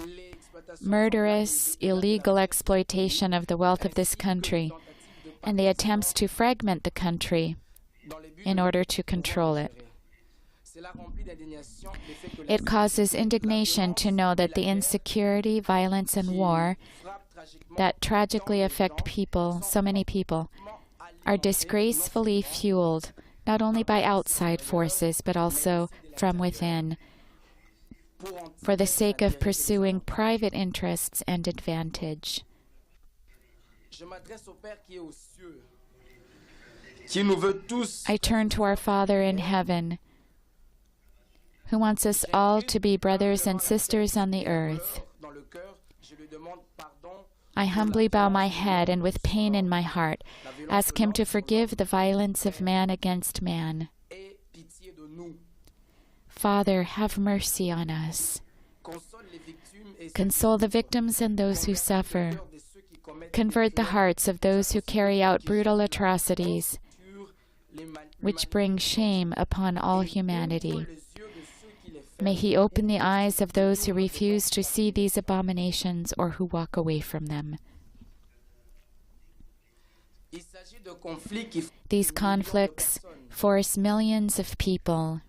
murderous, illegal exploitation of the wealth of this country and the attempts to fragment the country in order to control it. It causes indignation to know that the insecurity, violence, and war that tragically affect people, so many people, are disgracefully fueled not only by outside forces but also from within, for the sake of pursuing private interests and advantage. I turn to our Father in heaven, who wants us all to be brothers and sisters on the earth. I humbly bow my head and with pain in my heart ask Him to forgive the violence of man against man. Father, have mercy on us. Console the victims and those who suffer. Convert the hearts of those who carry out brutal atrocities, which bring shame upon all humanity. May He open the eyes of those who refuse to see these abominations or who walk away from them. These conflicts force millions of people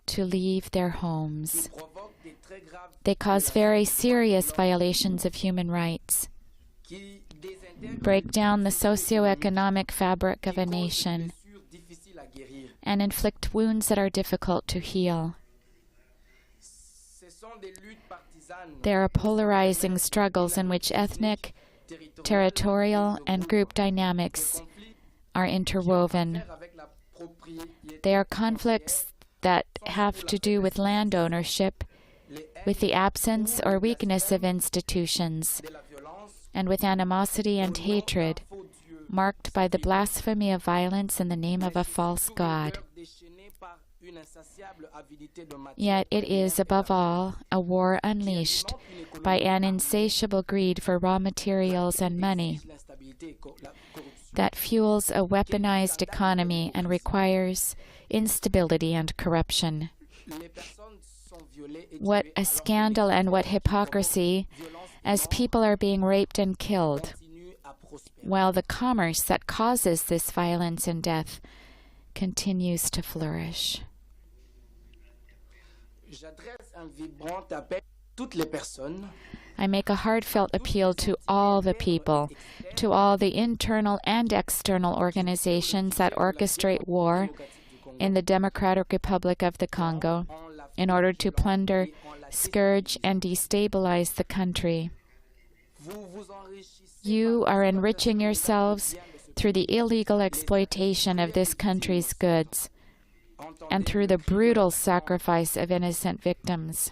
to leave their homes. They cause very serious violations of human rights, break down the socio-economic fabric of a nation, and inflict wounds that are difficult to heal. There are polarizing struggles in which ethnic, territorial, and group dynamics are interwoven. They are conflicts that have to do with land ownership, with the absence or weakness of institutions, and with animosity and hatred, marked by the blasphemy of violence in the name of a false god. Yet it is, above all, a war unleashed by an insatiable greed for raw materials and money that fuels a weaponized economy and requires instability and corruption. What a scandal and what hypocrisy, as people are being raped and killed, while the commerce that causes this violence and death continues to flourish. I make a heartfelt appeal to all the people, to all the internal and external organizations that orchestrate war in the Democratic Republic of the Congo in order to plunder, scourge, and destabilize the country. You are enriching yourselves through the illegal exploitation of this country's goods and through the brutal sacrifice of innocent victims.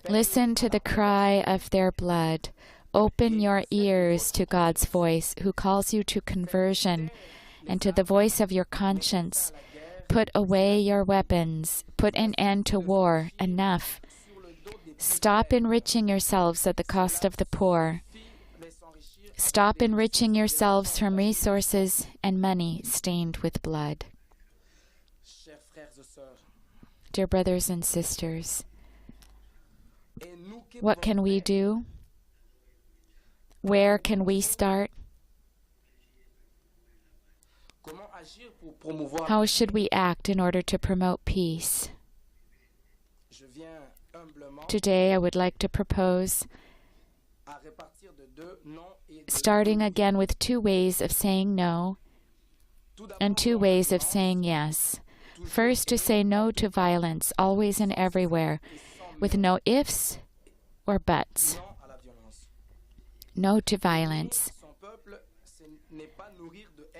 Listen to the cry of their blood. Open your ears to God's voice, who calls you to conversion, and to the voice of your conscience. Put away your weapons. Put an end to war. Enough. Stop enriching yourselves at the cost of the poor. Stop enriching yourselves from resources and money stained with blood. Dear brothers and sisters, what can we do? Where can we start? How should we act in order to promote peace? Today I would like to propose starting again with 2 ways of saying no and 2 ways of saying yes. First, to say no to violence, always and everywhere, with no ifs or buts. No to violence.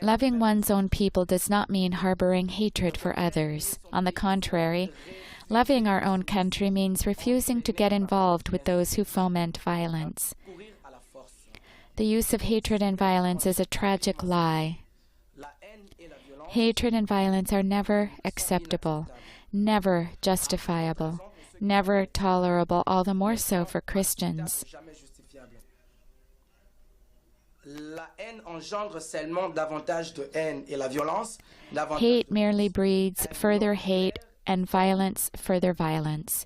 Loving one's own people does not mean harboring hatred for others. On the contrary, loving our own country means refusing to get involved with those who foment violence. The use of hatred and violence is a tragic lie. Hatred and violence are never acceptable, never justifiable, never tolerable, all the more so for Christians. Hate merely breeds further hate, and violence further violence.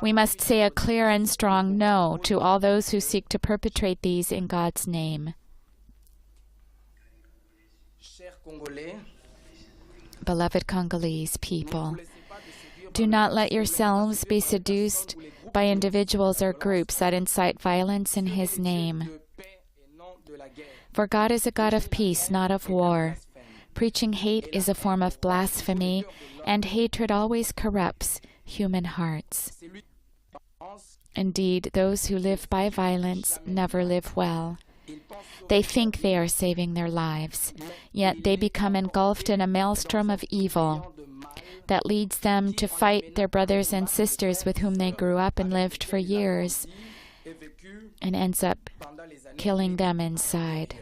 We must say a clear and strong no to all those who seek to perpetrate these in God's name. Beloved Congolese people, do not let yourselves be seduced by individuals or groups that incite violence in His name. For God is a God of peace, not of war. Preaching hate is a form of blasphemy, and hatred always corrupts human hearts. Indeed, those who live by violence never live well. They think they are saving their lives, yet they become engulfed in a maelstrom of evil that leads them to fight their brothers and sisters with whom they grew up and lived for years, and ends up killing them inside.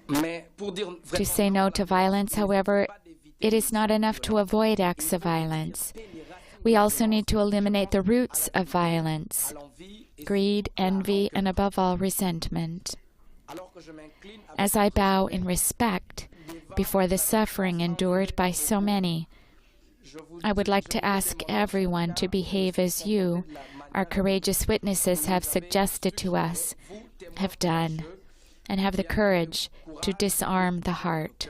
To say no to violence, however, it is not enough to avoid acts of violence. We also need to eliminate the roots of violence: greed, envy, and above all, resentment. As I bow in respect before the suffering endured by so many, I would like to ask everyone to behave as you, our courageous witnesses, have suggested to us, have done, and have the courage to disarm the heart.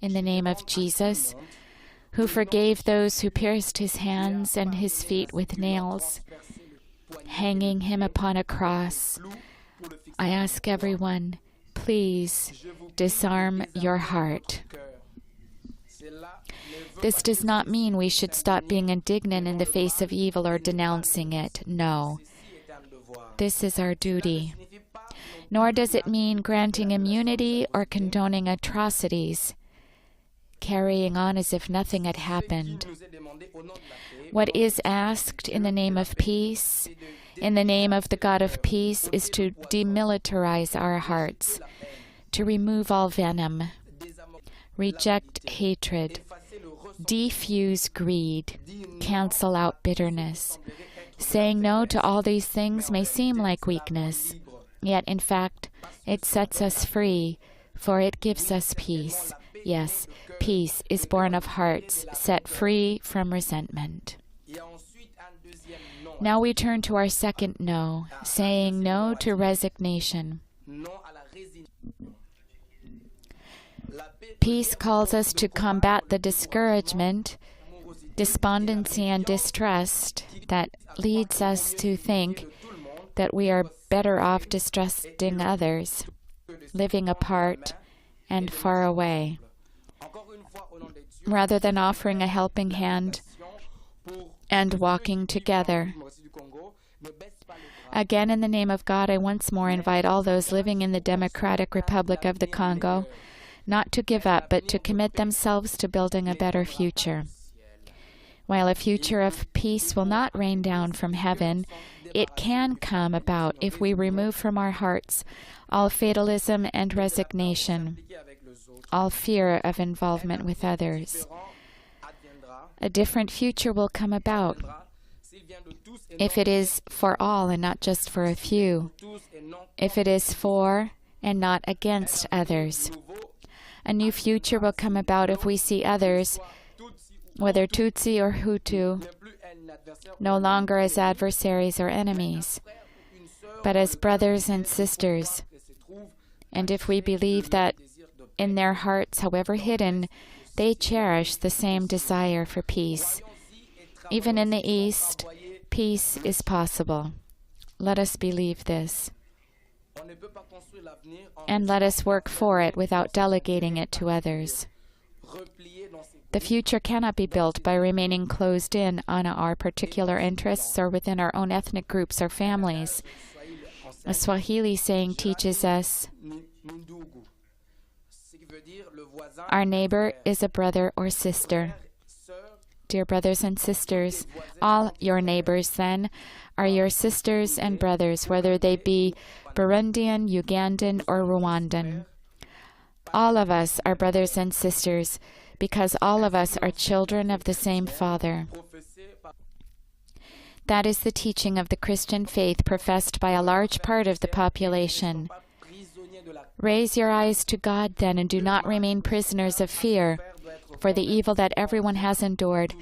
In the name of Jesus, who forgave those who pierced His hands and His feet with nails, hanging Him upon a cross, I ask everyone, please disarm your heart. This does not mean we should stop being indignant in the face of evil or denouncing it. No. This is our duty. Nor does it mean granting immunity or condoning atrocities, carrying on as if nothing had happened. What is asked in the name of peace, in the name of the God of peace, is to demilitarize our hearts, to remove all venom, reject hatred, defuse greed, cancel out bitterness. Saying no to all these things may seem like weakness, yet in fact it sets us free, for it gives us peace. Yes, peace is born of hearts set free from resentment. Now we turn to our second no, saying no to resignation. Peace calls us to combat the discouragement, despondency, and distrust that leads us to think that we are better off distrusting others, living apart and far away, rather than offering a helping hand and walking together. Again, in the name of God, I once more invite all those living in the Democratic Republic of the Congo not to give up, but to commit themselves to building a better future. While a future of peace will not rain down from heaven, it can come about if we remove from our hearts all fatalism and resignation, all fear of involvement with others. A different future will come about if it is for all and not just for a few, if it is for and not against others. A new future will come about if we see others, whether Tutsi or Hutu, no longer as adversaries or enemies, but as brothers and sisters. And if we believe that in their hearts, however hidden, they cherish the same desire for peace. Even in the East, peace is possible. Let us believe this. And let us work for it without delegating it to others. The future cannot be built by remaining closed in on our particular interests or within our own ethnic groups or families. A Swahili saying teaches us, our neighbor is a brother or sister. Dear brothers and sisters, all your neighbors, then, are your sisters and brothers, whether they be Burundian, Ugandan, or Rwandan. All of us are brothers and sisters, because all of us are children of the same Father. That is the teaching of the Christian faith professed by a large part of the population. Raise your eyes to God, then, and do not remain prisoners of fear, for the evil that everyone has endured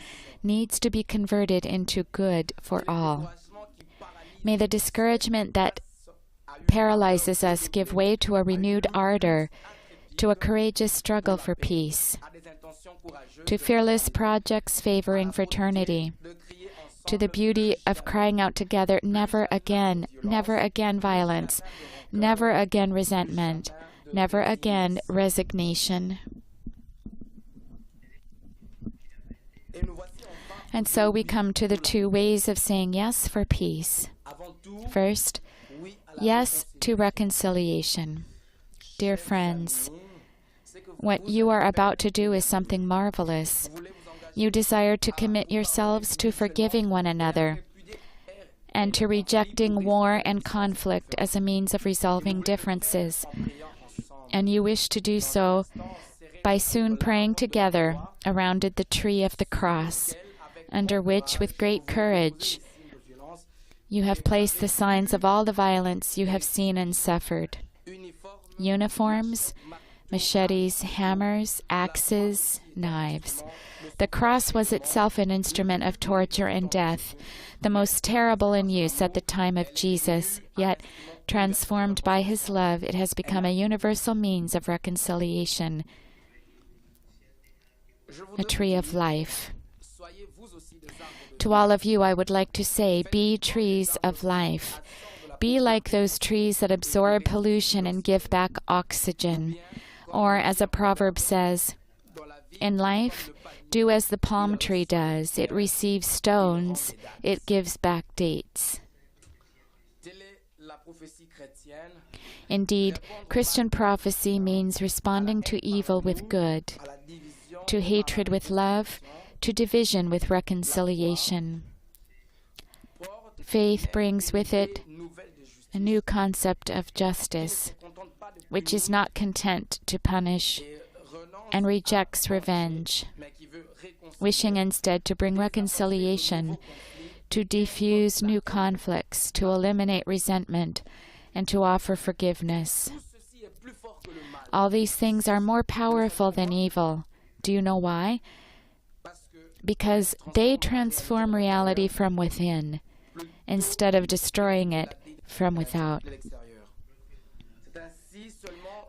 needs to be converted into good for all. May the discouragement that paralyzes us give way to a renewed ardor, to a courageous struggle for peace, to fearless projects favoring fraternity, to the beauty of crying out together, never again violence, never again resentment, never again resignation. And so we come to the two ways of saying yes for peace. First, yes to reconciliation. Dear friends, what you are about to do is something marvelous. You desire to commit yourselves to forgiving one another and to rejecting war and conflict as a means of resolving differences. And you wish to do so by soon praying together around the tree of the cross, under which, with great courage, you have placed the signs of all the violence you have seen and suffered. Uniforms, machetes, hammers, axes, knives. The cross was itself an instrument of torture and death, the most terrible in use at the time of Jesus, yet, transformed by his love, it has become a universal means of reconciliation, a tree of life. To all of you, I would like to say, be trees of life. Be like those trees that absorb pollution and give back oxygen. Or, as a proverb says, In life, do as the palm tree does. It receives stones, it gives back dates. Indeed, Christian prophecy means responding to evil with good, to hatred with love, to division with reconciliation. Faith brings with it a new concept of justice, which is not content to punish and rejects revenge, wishing instead to bring reconciliation, to defuse new conflicts, to eliminate resentment, and to offer forgiveness. All these things are more powerful than evil. Do you know why? Because they transform reality from within, instead of destroying it from without.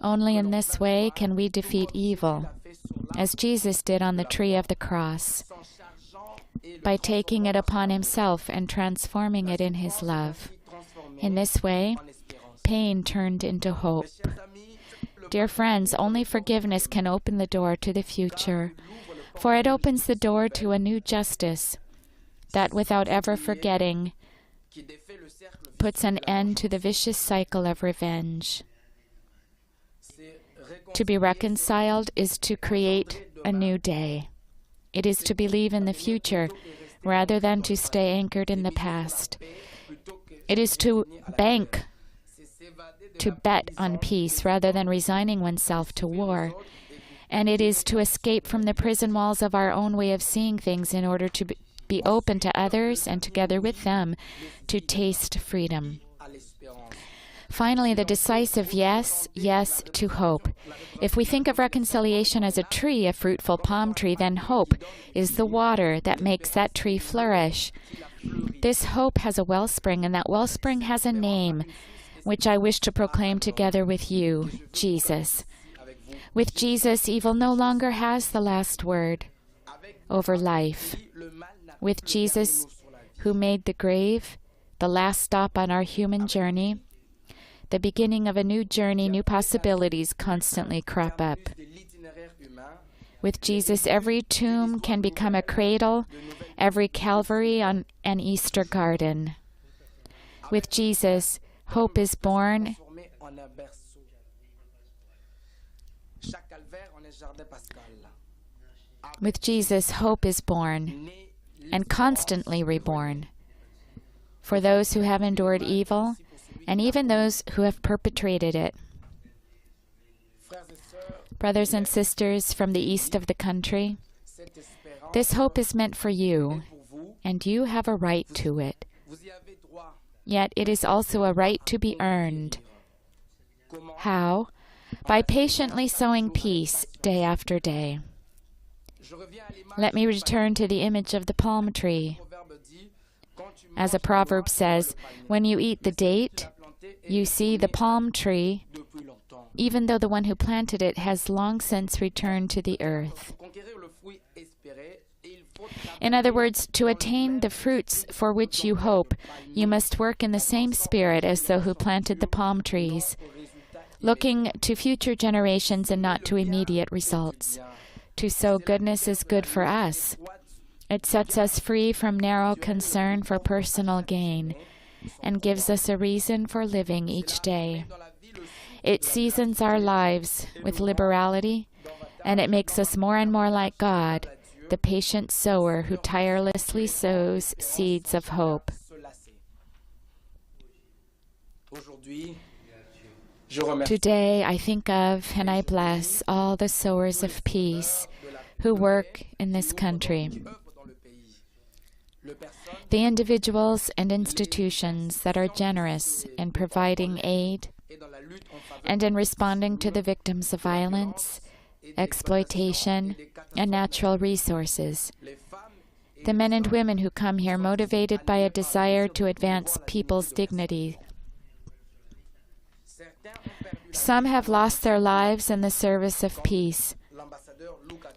Only in this way can we defeat evil, as Jesus did on the tree of the cross, by taking it upon himself and transforming it in his love. In this way, pain turned into hope. Dear friends, only forgiveness can open the door to the future, for it opens the door to a new justice that, without ever forgetting, puts an end to the vicious cycle of revenge. To be reconciled is to create a new day. It is to believe in the future rather than to stay anchored in the past. It is to bet on peace rather than resigning oneself to war. And it is to escape from the prison walls of our own way of seeing things in order to be open to others and together with them to taste freedom. Finally, the decisive yes to hope. If we think of reconciliation as a tree, a fruitful palm tree, then hope is the water that makes that tree flourish. This hope has a wellspring, and that wellspring has a name, which I wish to proclaim together with you, Jesus. With Jesus, evil no longer has the last word over life. With Jesus, who made the grave the last stop on our human journey, the beginning of a new journey, new possibilities constantly crop up. With Jesus, every tomb can become a cradle, every Calvary an Easter garden. With Jesus, hope is born. With Jesus, hope is born and constantly reborn for those who have endured evil and even those who have perpetrated it. Brothers and sisters from the east of the country, this hope is meant for you, and you have a right to it. Yet it is also a right to be earned. How? By patiently sowing peace day after day. Let me return to the image of the palm tree. As a proverb says, when you eat the date, you see the palm tree, even though the one who planted it has long since returned to the earth. In other words, to attain the fruits for which you hope, you must work in the same spirit as those who planted the palm trees, looking to future generations and not to immediate results. To sow goodness is good for us. It sets us free from narrow concern for personal gain and gives us a reason for living each day. It seasons our lives with liberality, and it makes us more and more like God, the patient sower who tirelessly sows seeds of hope. Today, I think of and I bless all the sowers of peace who work in this country. The individuals and institutions that are generous in providing aid and in responding to the victims of violence, exploitation, and natural resources. The men and women who come here motivated by a desire to advance people's dignity. Some have lost their lives in the service of peace,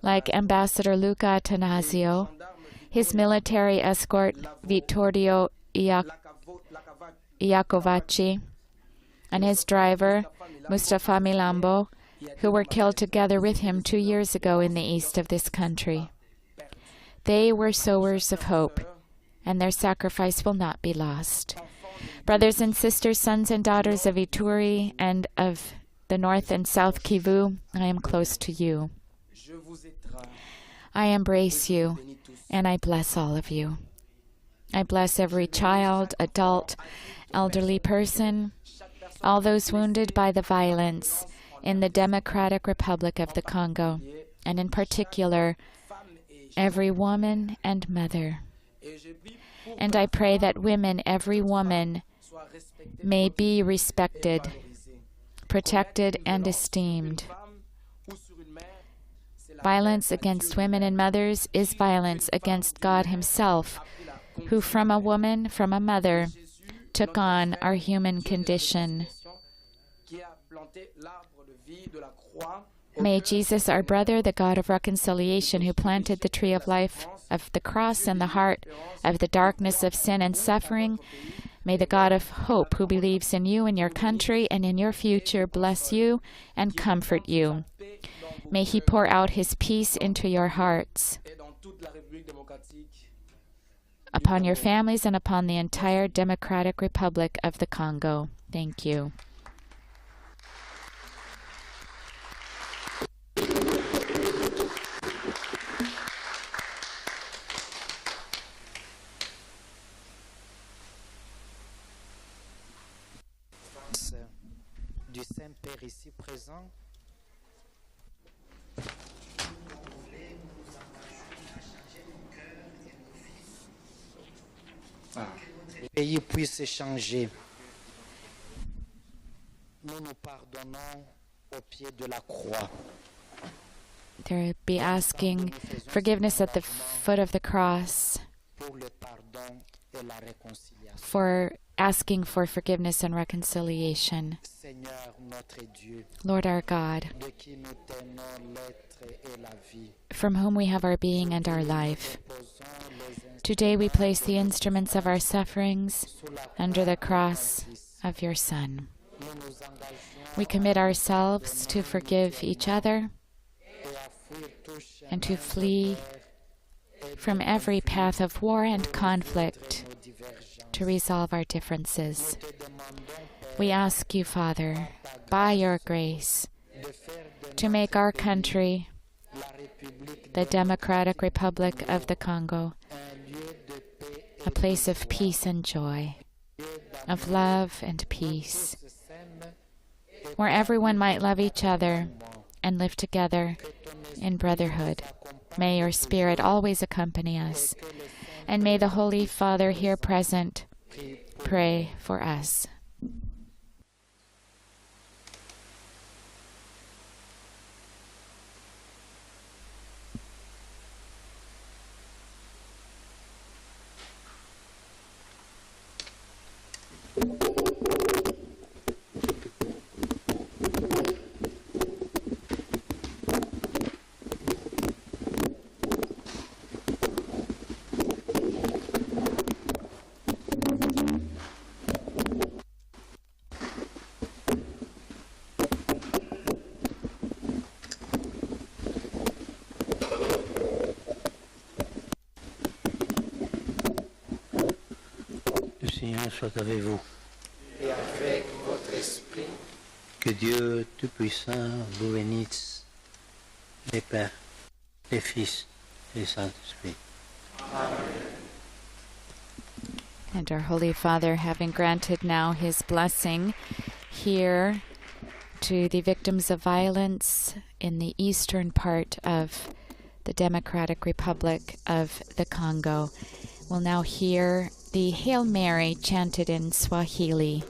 like Ambassador Luca Atanasio, his military escort Vittorio Iacovacci, and his driver Mustafa Milambo, who were killed together with him 2 years ago in the east of this country. They were sowers of hope, and their sacrifice will not be lost. Brothers and sisters, sons and daughters of Ituri and of the North and South Kivu, I am close to you. I embrace you, and I bless all of you. I bless every child, adult, elderly person, all those wounded by the violence in the Democratic Republic of the Congo, and in particular, every woman and mother. And I pray that women, every woman, may be respected, protected, and esteemed. Violence against women and mothers is violence against God Himself, who from a woman, from a mother, took on our human condition. May Jesus, our brother, the God of reconciliation, who planted the tree of life of the cross in the heart of the darkness of sin and suffering, may the God of hope, who believes in you and your country and in your future, bless you and comfort you. May He pour out His peace into your hearts, upon your families, and upon the entire Democratic Republic of the Congo. Thank you. Du Saint-Père ici présent. Le pays puisse changer. Nous nous pardonnons au pied de la croix. They'll be asking forgiveness at the foot of the cross, for asking for forgiveness and reconciliation. Lord our God, from whom we have our being and our life, today we place the instruments of our sufferings under the cross of your Son. We commit ourselves to forgive each other and to flee from every path of war and conflict to resolve our differences. We ask you, Father, by your grace, to make our country, the Democratic Republic of the Congo, a place of peace and joy, of love and peace, where everyone might love each other and live together in brotherhood. May your Spirit always accompany us, and may the Holy Father here present pray for us. Le Seigneur soit avec vous. Et avec votre esprit. Que Dieu Tout-Puissant vous bénisse, les Pères, les Fils et les Saint-Esprit. And our Holy Father, having granted now his blessing here to the victims of violence in the eastern part of the Democratic Republic of the Congo, will now hear the Hail Mary chanted in Swahili.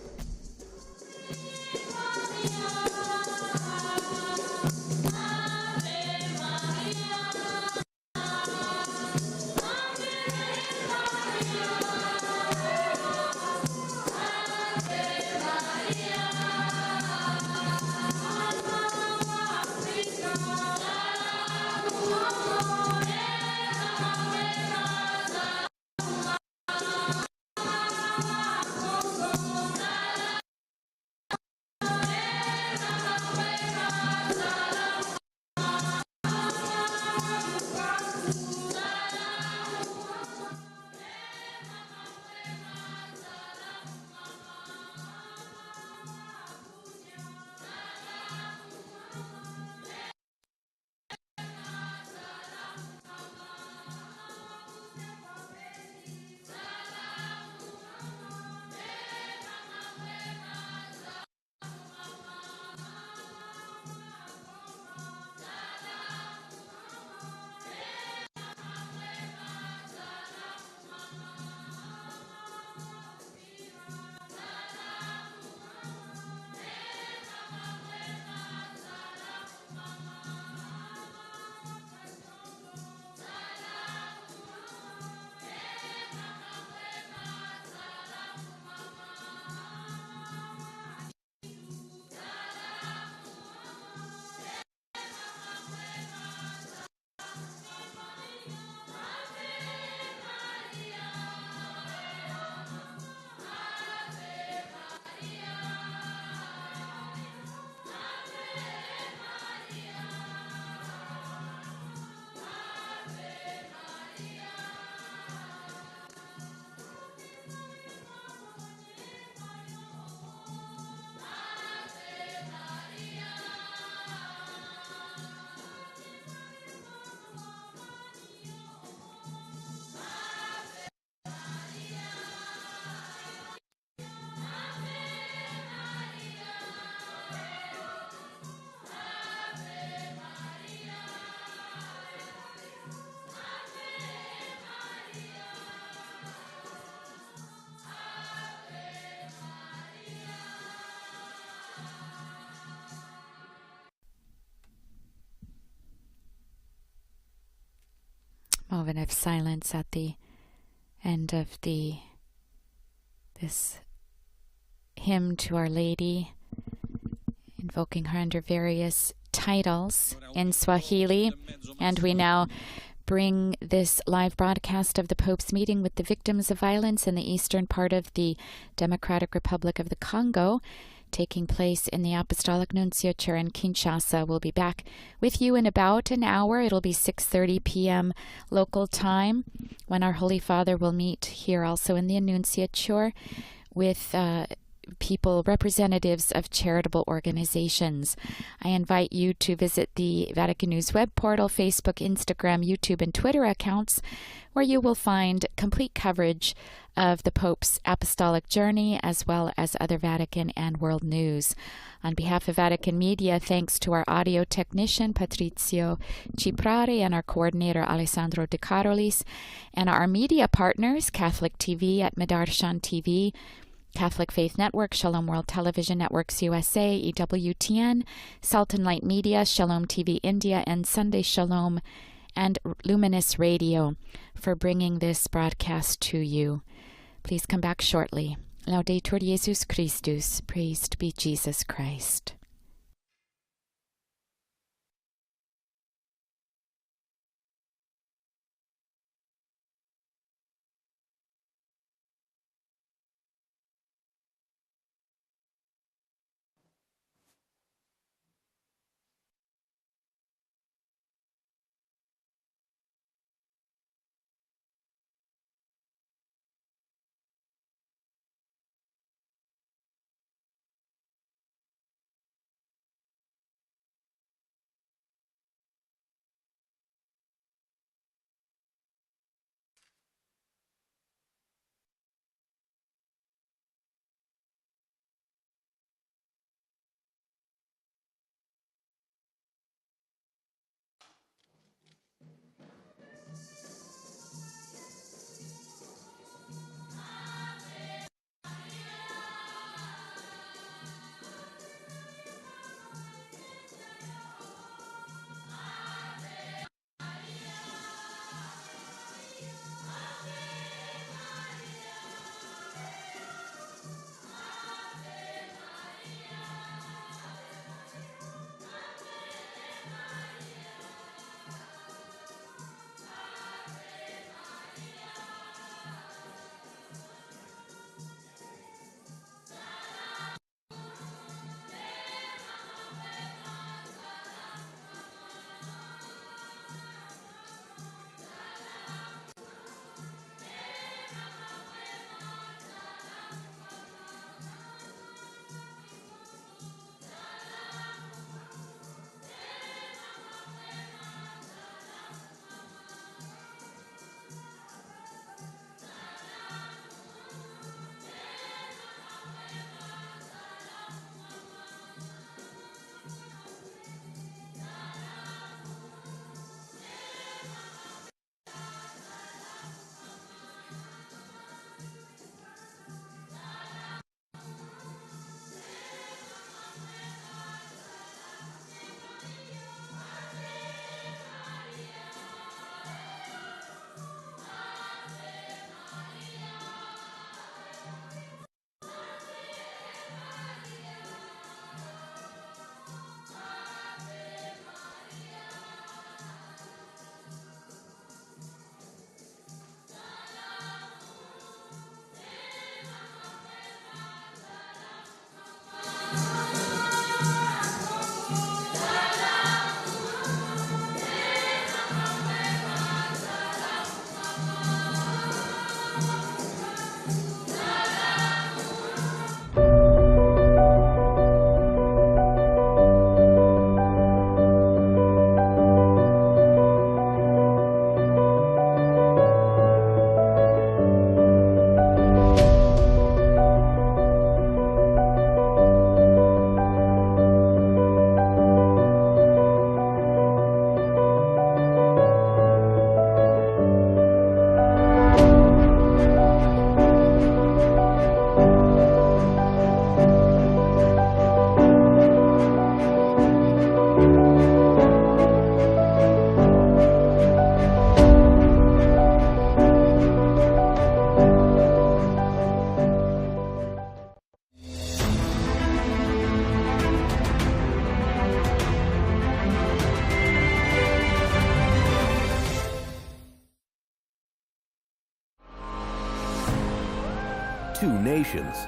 moment of silence at the end of this hymn to Our Lady, invoking her under various titles in Swahili. And we now bring this live broadcast of the Pope's meeting with the victims of violence in the eastern part of the Democratic Republic of the Congo, taking place in the Apostolic Nunciature in Kinshasa. We'll be back with you in about an hour. It'll be 6:30 p.m. local time when our Holy Father will meet here also in the Nunciature with people, representatives of charitable organizations. I invite you to visit the Vatican News web portal, Facebook, Instagram, YouTube, and Twitter accounts, where you will find complete coverage of the Pope's apostolic journey, as well as other Vatican and world news. On behalf of Vatican Media, thanks to our audio technician, Patrizio Ciprari, and our coordinator, Alessandro De Carolis, and our media partners, Catholic TV at Medarshan TV, Catholic Faith Network, Shalom World Television Networks USA, EWTN, Sultan Light Media, Shalom TV India, and Sunday Shalom, and Luminous Radio for bringing this broadcast to you. Please come back shortly. Laudetur Jesus Christus. Praised be Jesus Christ. two nations.